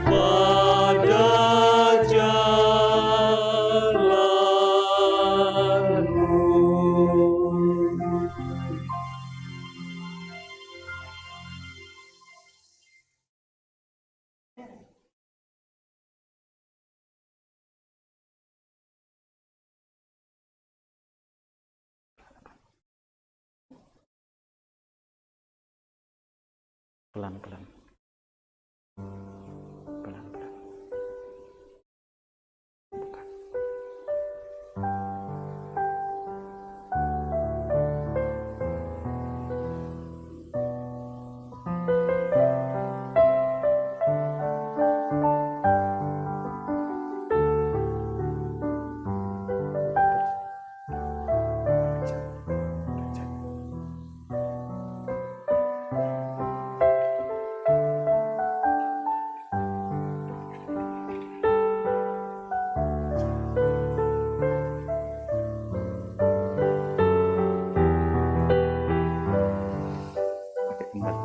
pada jalanmu. Pelan-pelan. Pelan-pelan. Bukan. Pakai kembali.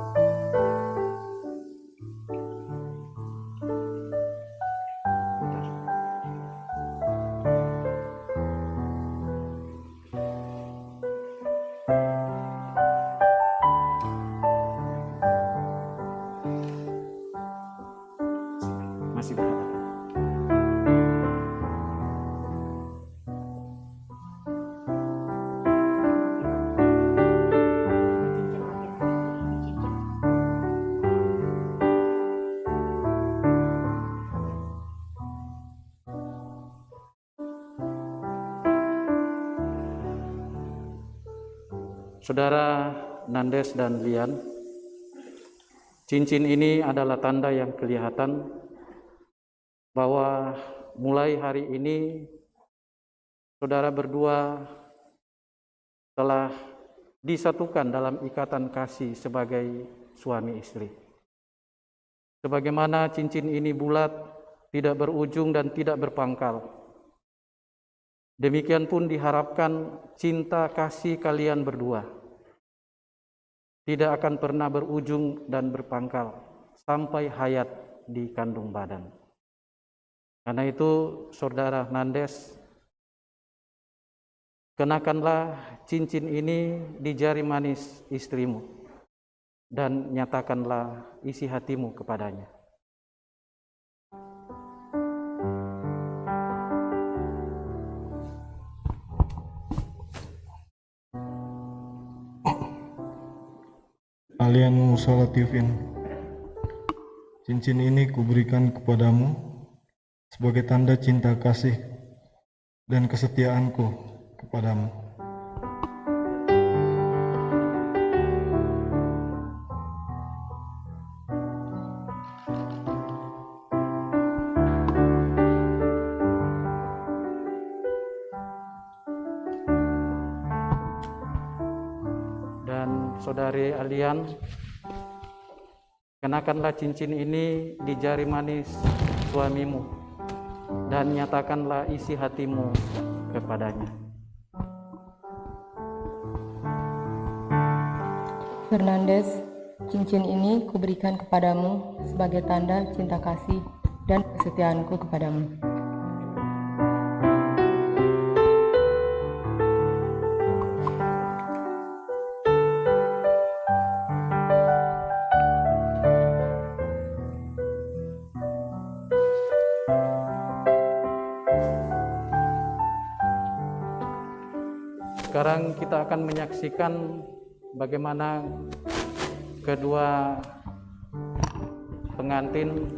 Masih berhadapan. Saudara Nandes dan Lian, cincin ini adalah tanda yang kelihatan bahwa mulai hari ini saudara berdua telah disatukan dalam ikatan kasih sebagai suami istri. Sebagaimana cincin ini bulat, tidak berujung dan tidak berpangkal, demikian pun diharapkan cinta kasih kalian berdua tidak akan pernah berujung dan berpangkal sampai hayat di kandung badan. Karena itu, saudara Nandes, kenakanlah cincin ini di jari manis istrimu dan nyatakanlah isi hatimu kepadanya. Alian Mursalatifin, cincin ini kuberikan kepadamu sebagai tanda cinta kasih dan kesetiaanku kepadamu. Dan saudari Alian, kenakanlah cincin ini di jari manis suamimu dan nyatakanlah isi hatimu kepadanya. Fernandes, cincin ini kuberikan kepadamu sebagai tanda cinta kasih dan kesetiaanku kepadamu. Sekarang kita akan menyaksikan bagaimana kedua pengantin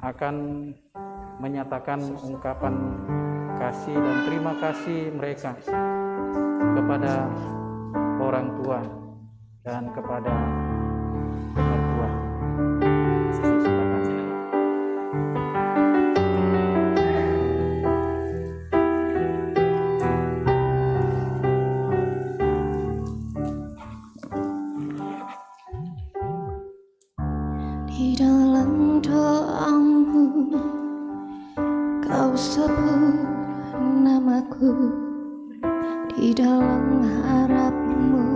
akan menyatakan ungkapan kasih dan terima kasih mereka kepada orang tua dan kepada mertua. Di dalam doamu kau sebut namaku, di dalam harapmu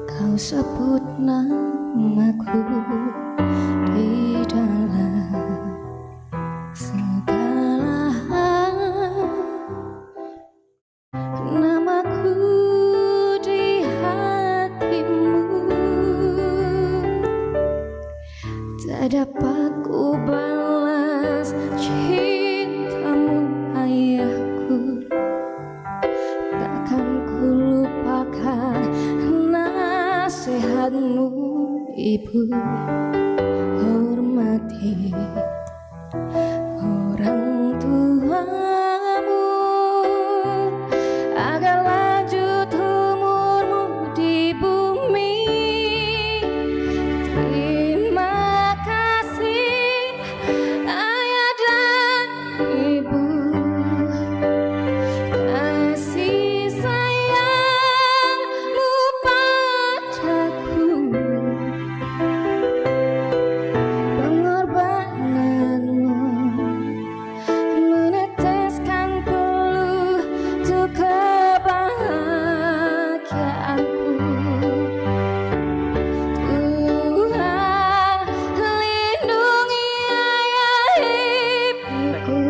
kau sebut namaku, di dalam segala hal namaku di hatimu. Tak dapat ku balas cintamu ayahku, takkan ku lupakan nasihatmu ibu. Hormati orang tuamu agar lanjut umurmu di bumi. Terima kasih ayah dan ibu, kasih sayangmu padaku, pengorbananmu meneteskan peluh untuk kebahagiaanku. Tuhan lindungi ayah ibuku,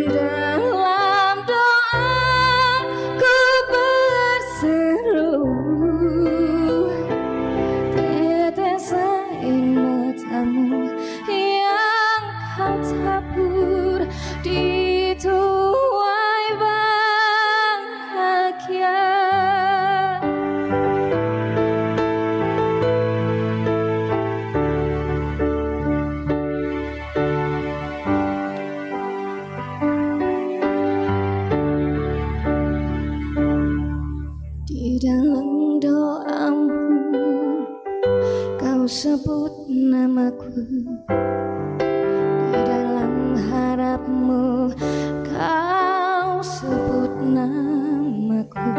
dalam doaku berseru, tetes air matamu yang kau tabur di tuai bahagia. Di dalam doamu kau sebut namaku, di dalam harapmu kau sebut namaku,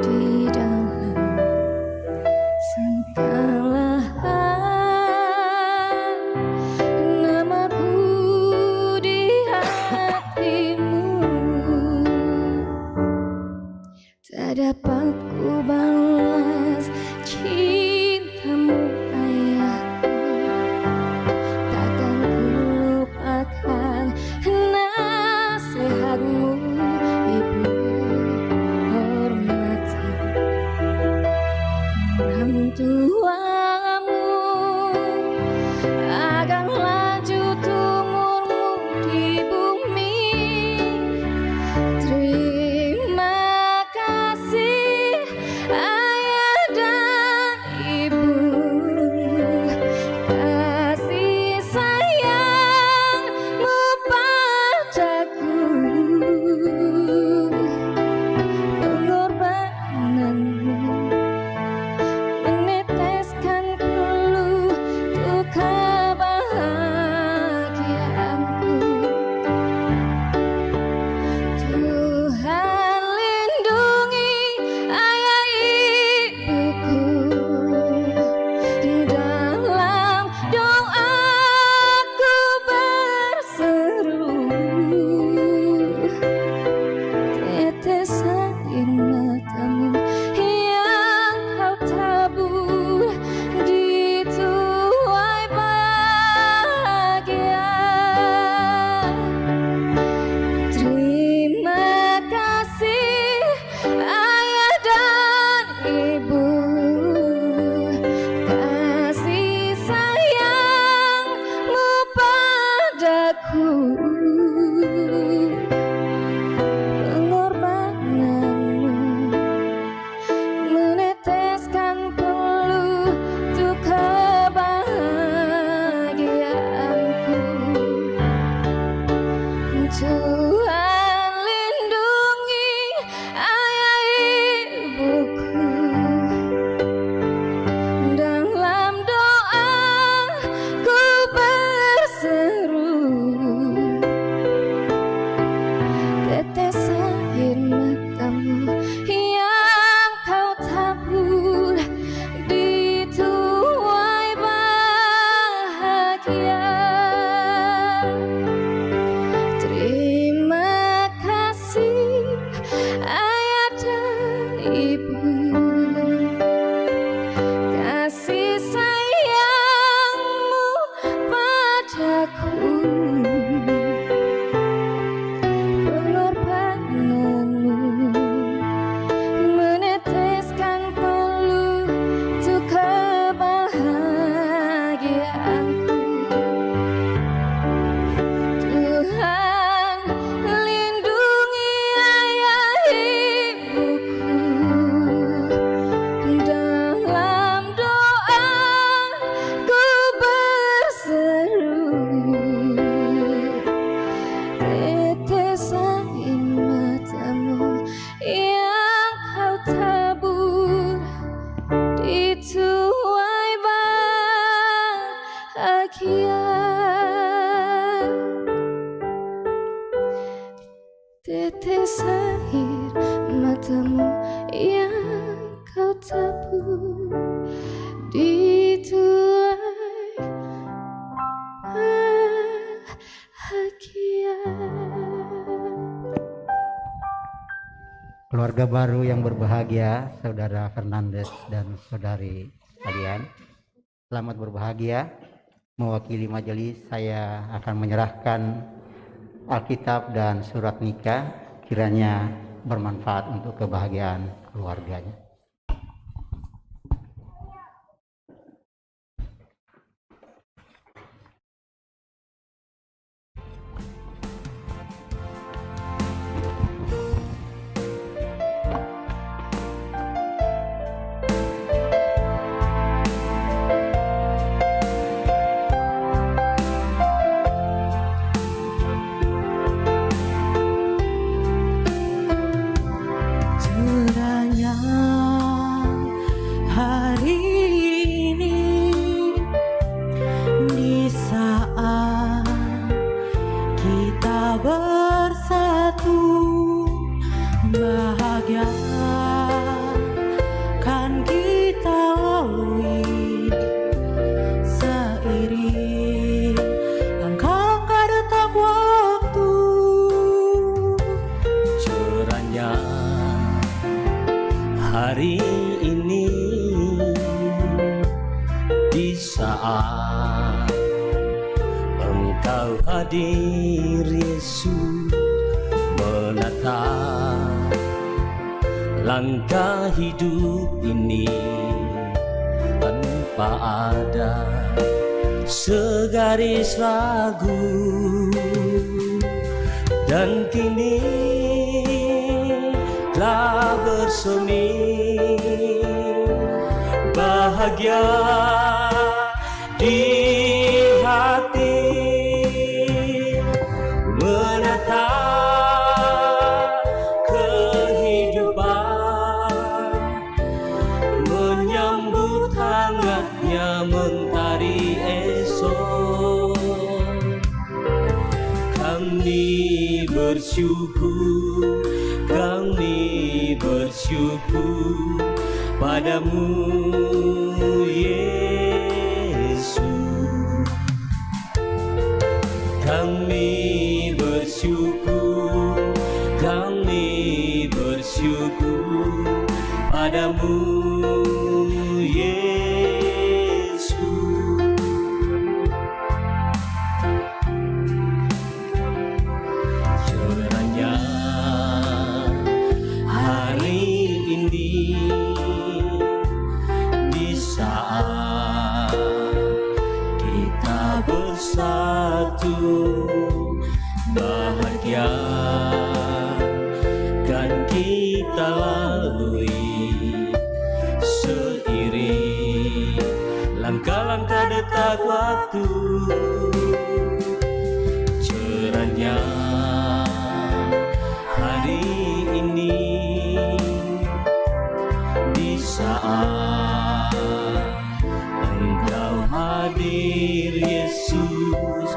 di dalam segala hal namaku di hatimu. Tak dapat ku balas cintamu ayahku, takkan ku lupakan nasihatmu ibu. Hormati orang tuamu agar lanjut umurmu di bumi. Terima kasih ayah dan ibu, kasih sayangmu padaku, pengorbananmu menetes dituai bahagia. Keluarga baru yang berbahagia, Saudara Fernandes dan Saudari Alian, selamat berbahagia. Mewakili majelis, saya akan menyerahkan Alkitab dan surat nikah, kiranya bermanfaat untuk kebahagiaan keluarganya. Cerahnya hari ini di saat kita bersatu, bahagia kan kita lalui seiring langkah-langkah detak waktu. Cerahnya hari ini di saat Engkau hadir, Yesus, menatap langkah hidup ini tanpa ada segaris ragu, dan kini telah bersemi bahagia di hati, menatap kehidupan, menyambut hangatnya mentari esok. Kami bersyukur, kami bersyukur padamu, Yesus. Kami bersyukur, kami bersyukur padamu, Yesus. Cerahnya hari ini di saat kita bersatu, bahagia kan kita lalui seiring langkah-langkah detak waktu. Cerahnya hari ini di saat Engkau hadir, Yesus,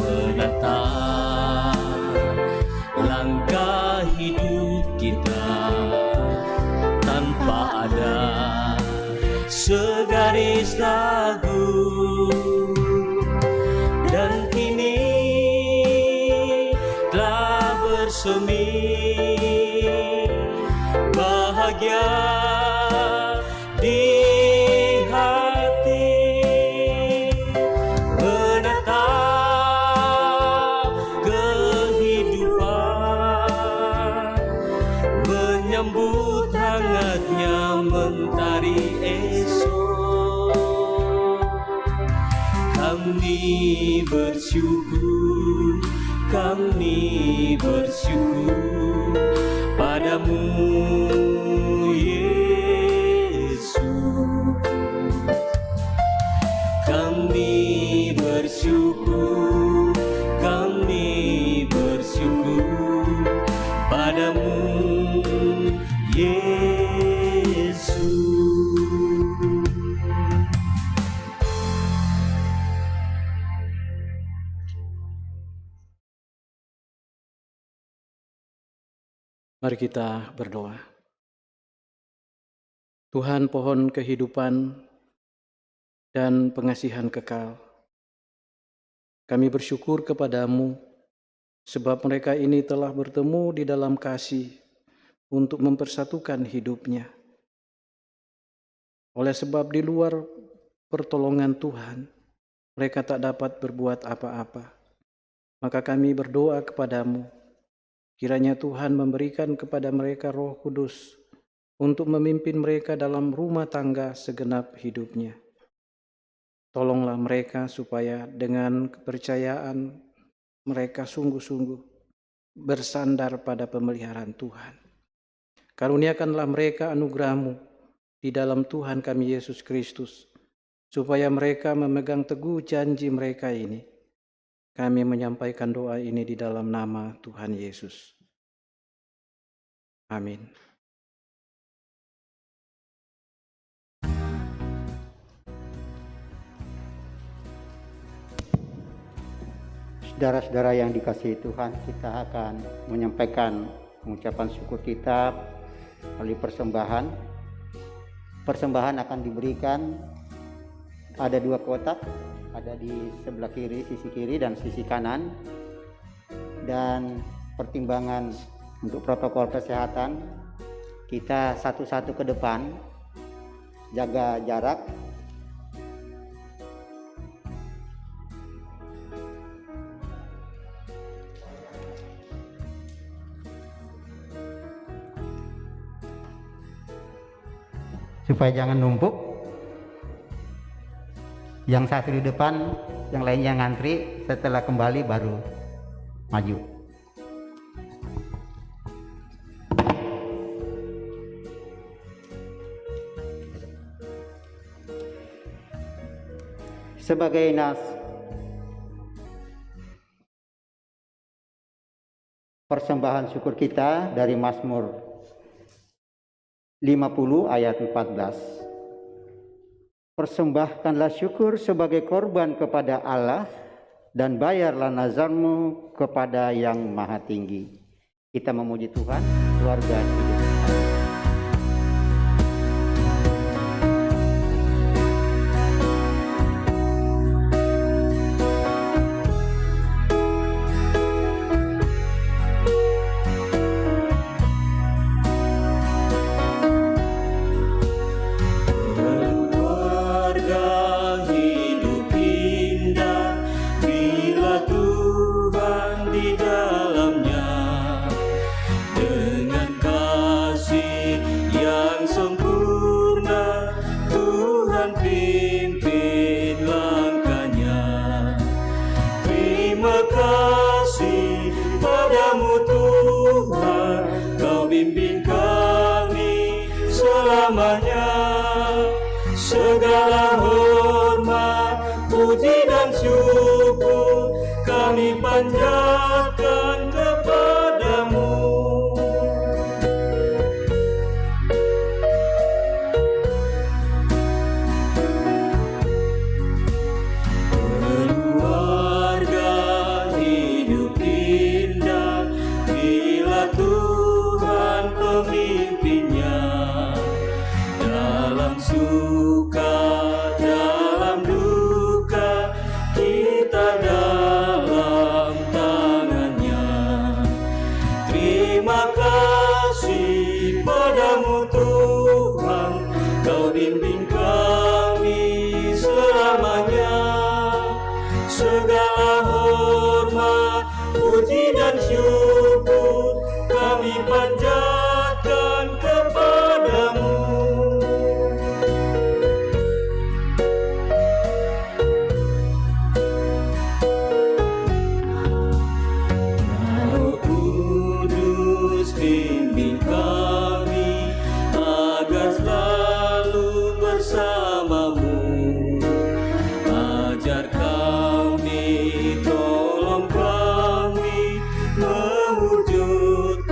menatap langkah hidup kita tanpa ada segaris ragu, dan kini telah bersemi bahagia di hati, menatap kehidupan, menyambut hangatnya mentari esok. Kami bersyukur, kami bersyukur padamu, Yesus. Kami bersyukur, kami bersyukur padamu, Yesus. Mari kita berdoa. Tuhan pohon kehidupan dan pengasihan kekal, kami bersyukur kepadamu sebab mereka ini telah bertemu di dalam kasih untuk mempersatukan hidupnya. Oleh sebab di luar pertolongan Tuhan, mereka tak dapat berbuat apa-apa. Maka kami berdoa kepadamu, kiranya Tuhan memberikan kepada mereka Roh Kudus untuk memimpin mereka dalam rumah tangga segenap hidupnya. Tolonglah mereka supaya dengan kepercayaan mereka sungguh-sungguh bersandar pada pemeliharaan Tuhan. Karuniakanlah mereka anugerah-Mu di dalam Tuhan kami Yesus Kristus, supaya mereka memegang teguh janji mereka ini. Kami menyampaikan doa ini di dalam nama Tuhan Yesus. Amin. Saudara-saudara yang dikasihi Tuhan, kita akan menyampaikan pengucapan syukur kita melalui persembahan. Persembahan akan diberikan, ada 2 kotak, ada di sebelah kiri, sisi kiri dan sisi kanan. Dan pertimbangan untuk protokol kesehatan, kita satu-satu ke depan, jaga jarak. Supaya jangan numpuk. Yang satu di depan, yang lainnya ngantri, setelah kembali baru maju. Sebagai persembahan syukur kita dari Mazmur 50 ayat 14. Persembahkanlah syukur sebagai korban kepada Allah dan bayarlah nazarmu kepada Yang Maha Tinggi. Kita memuji Tuhan, keluarga hidup. Segala hormat, puji dan syukur kami panjatkan kepadamu. Keluarga hidup indah bila Tuhan pemimpinnya. Dalam suka, dalam duka, kita dalam tangannya. Terima kasih padamu Tuhan, Kau bimbing kami selamanya. Segala hormat, puji dan syukur kami panjatkan kepadamu. Bimbing kami agar selalu bersamamu. Ajar kami, tolong kami mewujudkan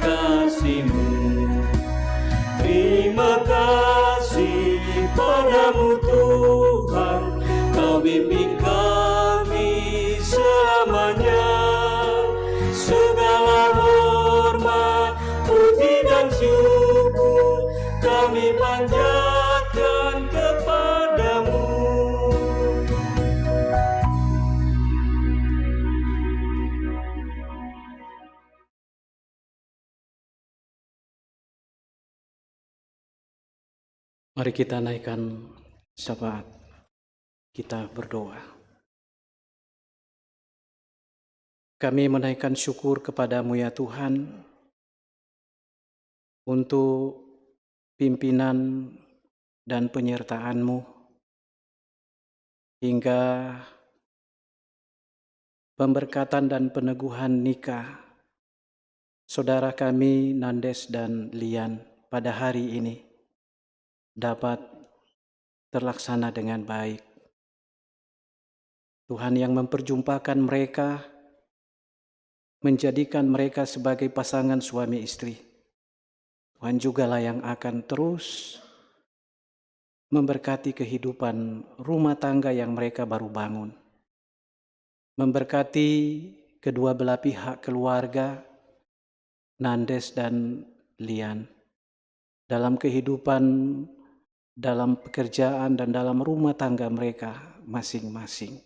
kasih-Mu. Terima kasih padamu Tuhan, Kau bimbing kami selamanya. Segala hormat, puji dan syukur kami Mari kita naikkan syafaat. Kita berdoa. Kami menaikkan syukur kepadamu ya Tuhan untuk pimpinan dan penyertaan-Mu hingga pemberkatan dan peneguhan nikah saudara kami Nandes dan Lian pada hari ini dapat terlaksana dengan baik. Tuhan yang memperjumpakan mereka, menjadikan mereka sebagai pasangan suami istri. Tuhan jugalah yang akan terus memberkati kehidupan rumah tangga yang mereka baru bangun. Memberkati kedua belah pihak keluarga, Nandes dan Lian, dalam kehidupan, dalam pekerjaan, dan dalam rumah tangga mereka masing-masing.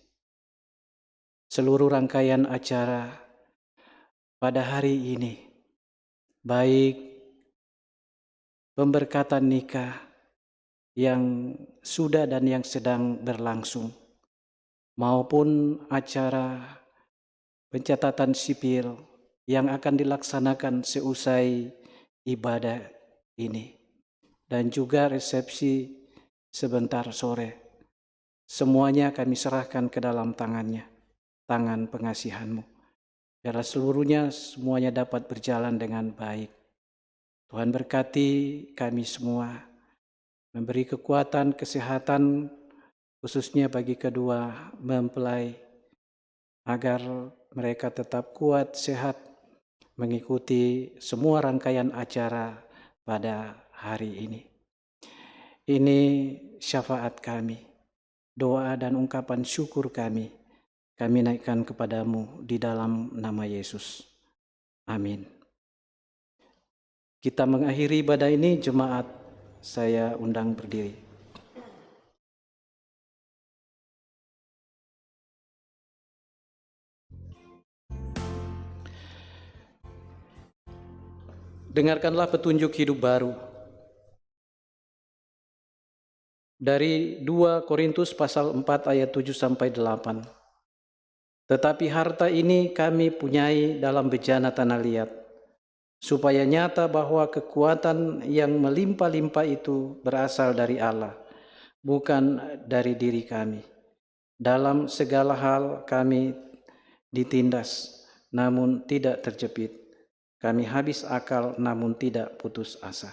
Seluruh rangkaian acara pada hari ini, baik pemberkatan nikah yang sudah dan yang sedang berlangsung, maupun acara pencatatan sipil yang akan dilaksanakan seusai ibadah ini, dan juga resepsi sebentar sore. Semuanya kami serahkan ke dalam tangan pengasihan-Mu. Biarlah semuanya dapat berjalan dengan baik. Tuhan berkati kami semua, memberi kekuatan, kesehatan, khususnya bagi kedua mempelai, agar mereka tetap kuat, sehat, mengikuti semua rangkaian acara pada hari ini. Ini syafaat kami, doa dan ungkapan syukur kami naikkan kepadamu di dalam nama Yesus. Amin. Kita mengakhiri ibadah ini, jemaat saya undang berdiri. Dengarkanlah petunjuk hidup baru dari 2 Korintus pasal 4 ayat 7 sampai 8. Tetapi harta ini kami punyai dalam bejana tanah liat, supaya nyata bahwa kekuatan yang melimpah-limpah itu berasal dari Allah, bukan dari diri kami. Dalam segala hal kami ditindas, namun tidak terjepit. Kami habis akal, namun tidak putus asa.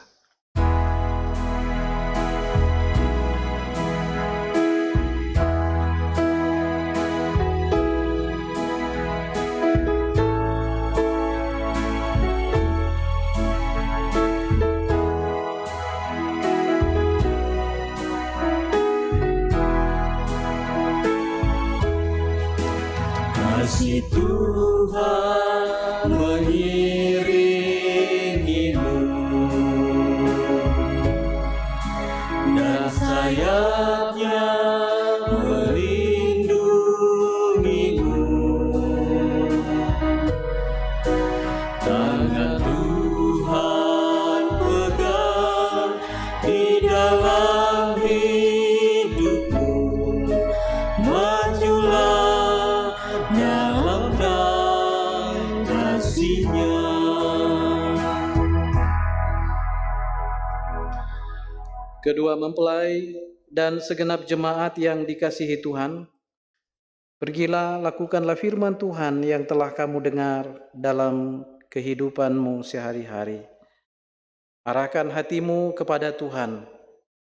Kasih Tuhan mengiringimu dan sayapnya melindungimu. Tangan Tuhan pegang di dalam hidupmu. Majulah dalam kasih-Nya. Kedua mempelai dan segenap jemaat yang dikasihi Tuhan, pergilah lakukanlah firman Tuhan yang telah kamu dengar dalam kehidupanmu sehari-hari. Arahkan hatimu kepada Tuhan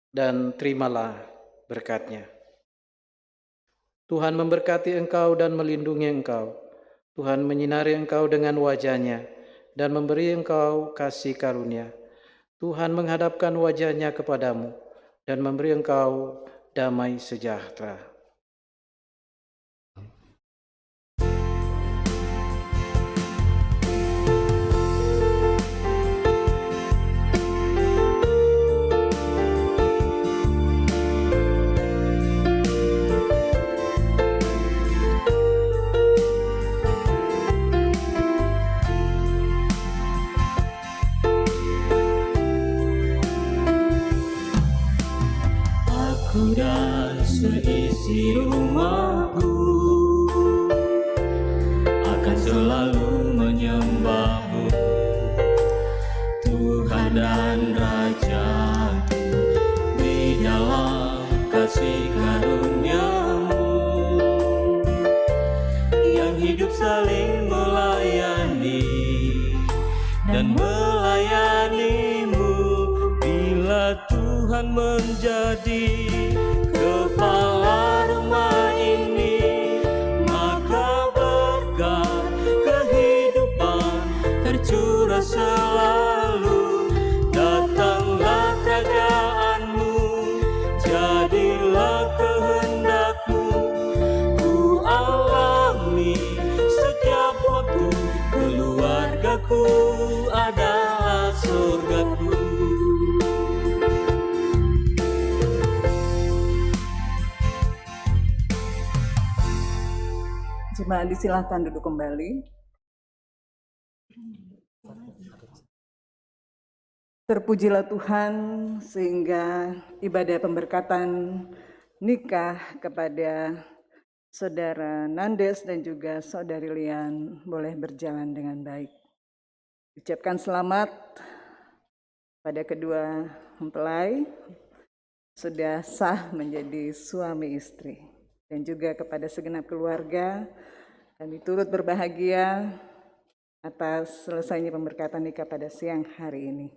dan terimalah berkat-Nya. Tuhan memberkati engkau dan melindungi engkau. Tuhan menyinari engkau dengan wajah-Nya dan memberi engkau kasih karunia. Tuhan menghadapkan wajah-Nya kepadamu dan memberi engkau damai sejahtera. Aku dan seisi rumahku akan selalu menyembahmu, Tuhan dan Rajaku, di dalam kasih karunia-Mu yang hidup saling melayani dan melayanimu. Bila Tuhan menjadi kepala rumah ini, maka berkat kehidupan tercurah selalu. Datanglah kerajaan-Mu, jadilah kehendak-Mu, ku alami setiap waktu. Keluargaku adalah surgaku. Jemaat disilahkan duduk kembali. Terpujilah Tuhan sehingga ibadah pemberkatan nikah kepada Saudara Nandes dan juga Saudari Lian boleh berjalan dengan baik. Ucapkan selamat pada kedua mempelai sudah sah menjadi suami istri. Dan juga kepada segenap keluarga, kami turut berbahagia atas selesainya pemberkatan nikah pada siang hari ini.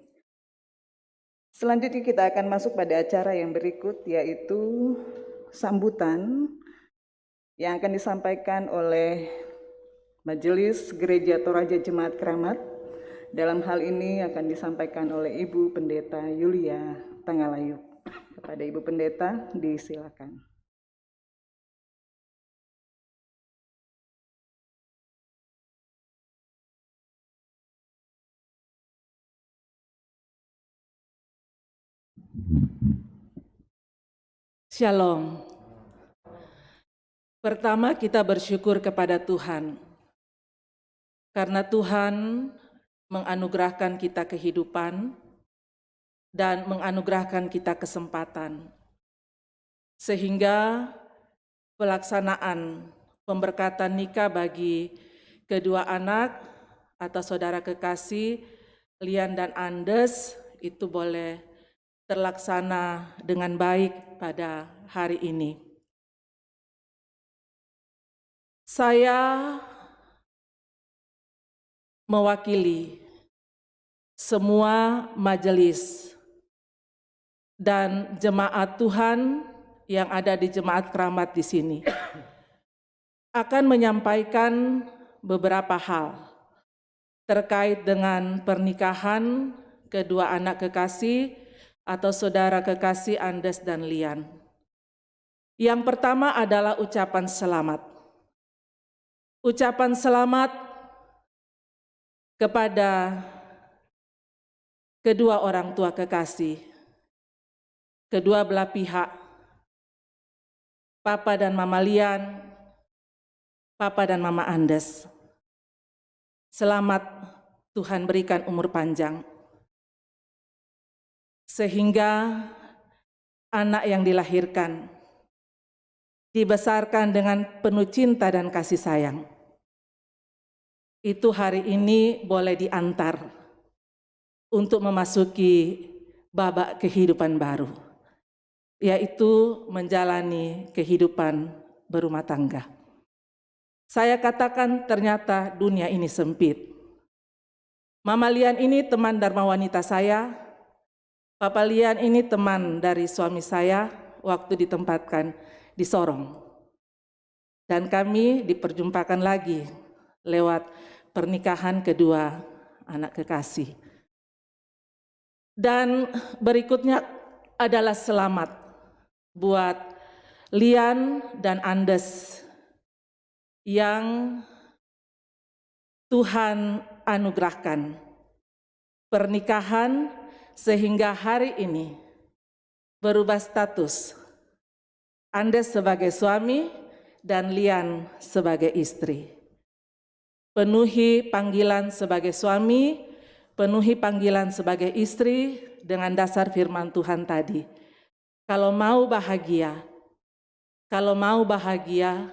Selanjutnya kita akan masuk pada acara yang berikut, yaitu sambutan yang akan disampaikan oleh Majelis Gereja Toraja Jemaat Keramat. Dalam hal ini akan disampaikan oleh Ibu Pendeta Yulia Tangalayuk. Kepada Ibu Pendeta, disilakan. Shalom. Pertama, kita bersyukur kepada Tuhan karena Tuhan menganugerahkan kita kehidupan dan menganugerahkan kita kesempatan sehingga pelaksanaan pemberkatan nikah bagi kedua anak atau saudara kekasih Lian dan Andes itu boleh terlaksana dengan baik pada hari ini. Saya mewakili semua majelis dan jemaat Tuhan yang ada di Jemaat Keramat di sini akan menyampaikan beberapa hal terkait dengan pernikahan kedua anak kekasih atau saudara kekasih Andes dan Lian. Yang pertama adalah ucapan selamat. Ucapan selamat kepada kedua orang tua kekasih, kedua belah pihak, Papa dan Mama Lian, Papa dan Mama Andes. Selamat, Tuhan berikan umur panjang, sehingga anak yang dilahirkan dibesarkan dengan penuh cinta dan kasih sayang. Itu hari ini boleh diantar untuk memasuki babak kehidupan baru, yaitu menjalani kehidupan berumah tangga. Saya katakan ternyata dunia ini sempit. Mama Lian ini teman Dharma Wanita saya, Papa Lian ini teman dari suami saya waktu ditempatkan di Sorong. Dan kami diperjumpakan lagi lewat pernikahan kedua anak kekasih. Dan berikutnya adalah selamat buat Lian dan Andes yang Tuhan anugerahkan pernikahan sehingga hari ini berubah status. Andes sebagai suami dan Lian sebagai istri. Penuhi panggilan sebagai suami, penuhi panggilan sebagai istri dengan dasar firman Tuhan tadi. Kalau mau bahagia,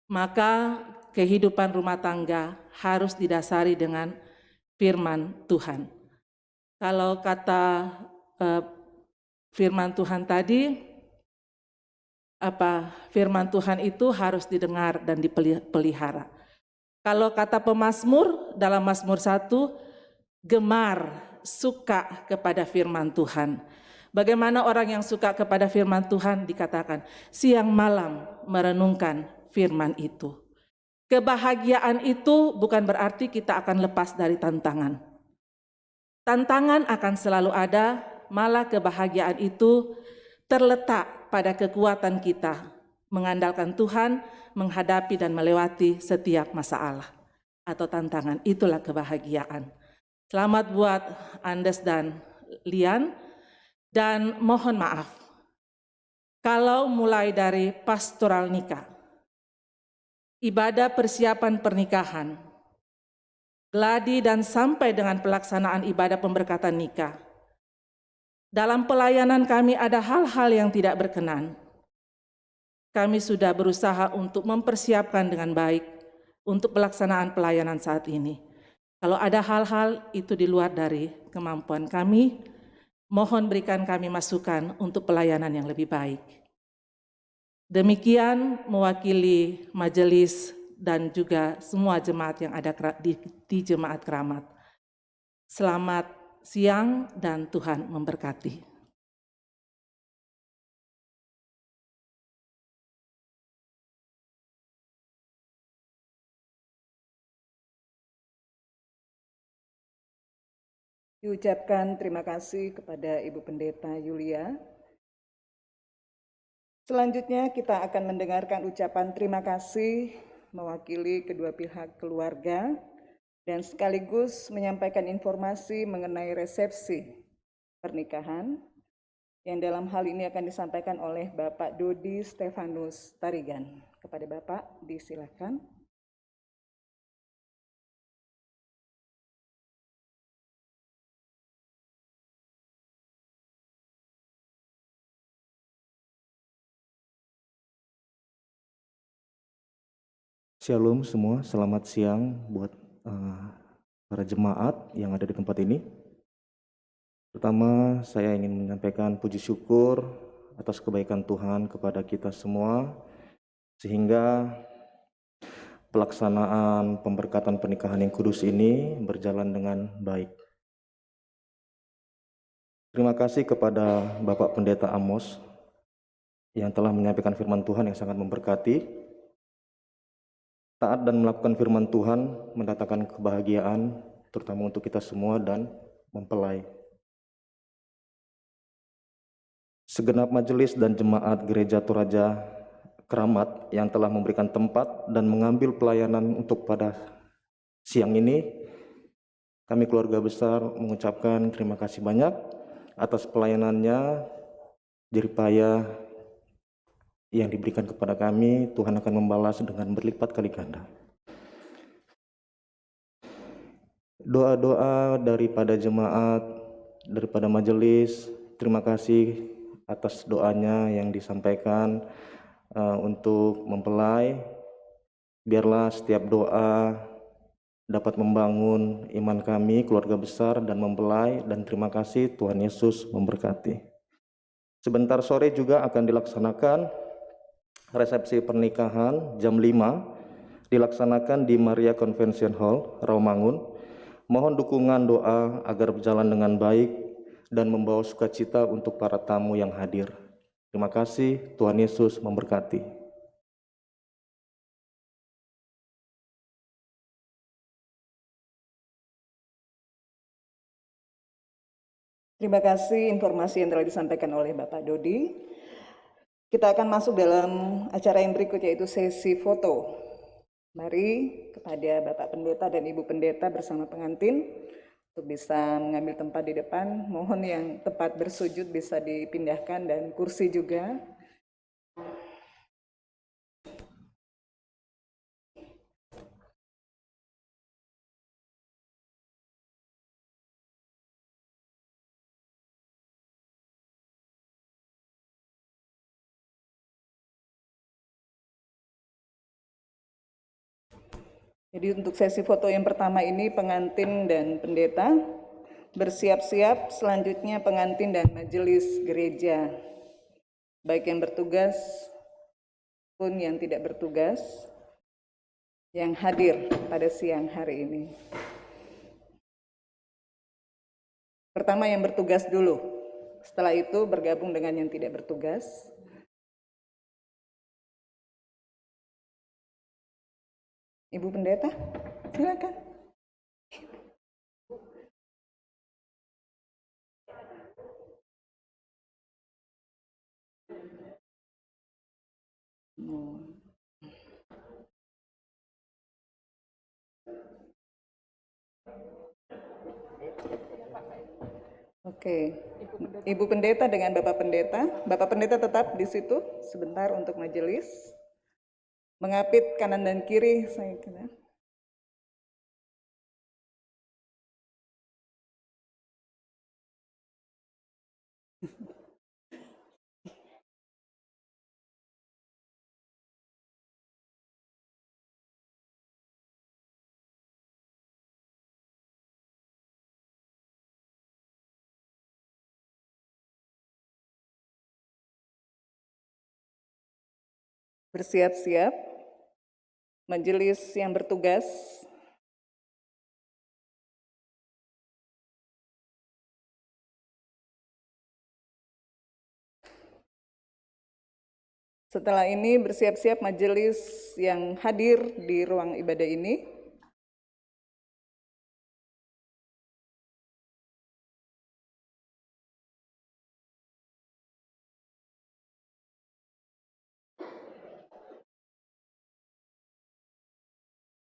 maka kehidupan rumah tangga harus didasari dengan firman Tuhan. Kalau kata firman Tuhan tadi, firman Tuhan itu harus didengar dan dipelihara. Kalau kata pemazmur dalam Mazmur 1, gemar, suka kepada firman Tuhan. Bagaimana orang yang suka kepada firman Tuhan? Dikatakan, siang malam merenungkan firman itu. Kebahagiaan itu bukan berarti kita akan lepas dari tantangan. Tantangan akan selalu ada, malah kebahagiaan itu terletak pada kekuatan kita mengandalkan Tuhan, menghadapi dan melewati setiap masalah atau tantangan. Itulah kebahagiaan. Selamat buat Andes dan Lian, dan mohon maaf kalau mulai dari pastoral nikah, ibadah persiapan pernikahan, gladi dan sampai dengan pelaksanaan ibadah pemberkatan nikah, dalam pelayanan kami ada hal-hal yang tidak berkenan. Kami sudah berusaha untuk mempersiapkan dengan baik untuk pelaksanaan pelayanan saat ini. Kalau ada hal-hal itu di luar dari kemampuan kami, mohon berikan kami masukan untuk pelayanan yang lebih baik. Demikian mewakili majelis dan juga semua jemaat yang ada di Jemaat Keramat. Selamat siang dan Tuhan memberkati. Diucapkan terima kasih kepada Ibu Pendeta Yulia. Selanjutnya kita akan mendengarkan ucapan terima kasih mewakili kedua pihak keluarga dan sekaligus menyampaikan informasi mengenai resepsi pernikahan yang dalam hal ini akan disampaikan oleh Bapak Dodi Stefanus Tarigan. Kepada Bapak disilakan. Shalom semua, selamat siang buat para jemaat yang ada di tempat ini. Pertama, saya ingin menyampaikan puji syukur atas kebaikan Tuhan kepada kita semua, sehingga pelaksanaan pemberkatan pernikahan yang kudus ini berjalan dengan baik. Terima kasih kepada Bapak Pendeta Amos yang telah menyampaikan firman Tuhan yang sangat memberkati. Taat dan melakukan firman Tuhan mendatangkan kebahagiaan, terutama untuk kita semua dan mempelai. Segenap majelis dan jemaat Gereja Toraja Keramat yang telah memberikan tempat dan mengambil pelayanan untuk pada siang ini, kami keluarga besar mengucapkan terima kasih banyak atas pelayanannya, jeripaya yang diberikan kepada kami. Tuhan akan membalas dengan berlipat kali ganda. Doa-doa daripada jemaat, daripada majelis, terima kasih atas doanya yang disampaikan untuk mempelai. Biarlah setiap doa dapat membangun iman kami, keluarga besar dan mempelai, dan terima kasih, Tuhan Yesus memberkati. Sebentar sore juga akan dilaksanakan resepsi pernikahan jam 5 dilaksanakan di Maria Convention Hall, Rawamangun. Mohon dukungan doa agar berjalan dengan baik dan membawa sukacita untuk para tamu yang hadir. Terima kasih, Tuhan Yesus memberkati. Terima kasih informasi yang telah disampaikan oleh Bapak Dodi. Kita akan masuk dalam acara yang berikut, yaitu sesi foto. Mari kepada Bapak Pendeta dan Ibu Pendeta bersama pengantin untuk bisa mengambil tempat di depan. Mohon yang tempat bersujud bisa dipindahkan dan kursi juga. Jadi untuk sesi foto yang pertama ini pengantin dan pendeta bersiap-siap, selanjutnya pengantin dan majelis gereja, baik yang bertugas pun yang tidak bertugas, yang hadir pada siang hari ini. Pertama yang bertugas dulu, setelah itu bergabung dengan yang tidak bertugas. Ibu Pendeta, silakan. Oke, Ibu Pendeta dengan Bapak Pendeta tetap di situ sebentar untuk majelis. Mengapit kanan dan kiri, saya kira. Bersiap-siap, majelis yang bertugas. Setelah ini bersiap-siap majelis yang hadir di ruang ibadah ini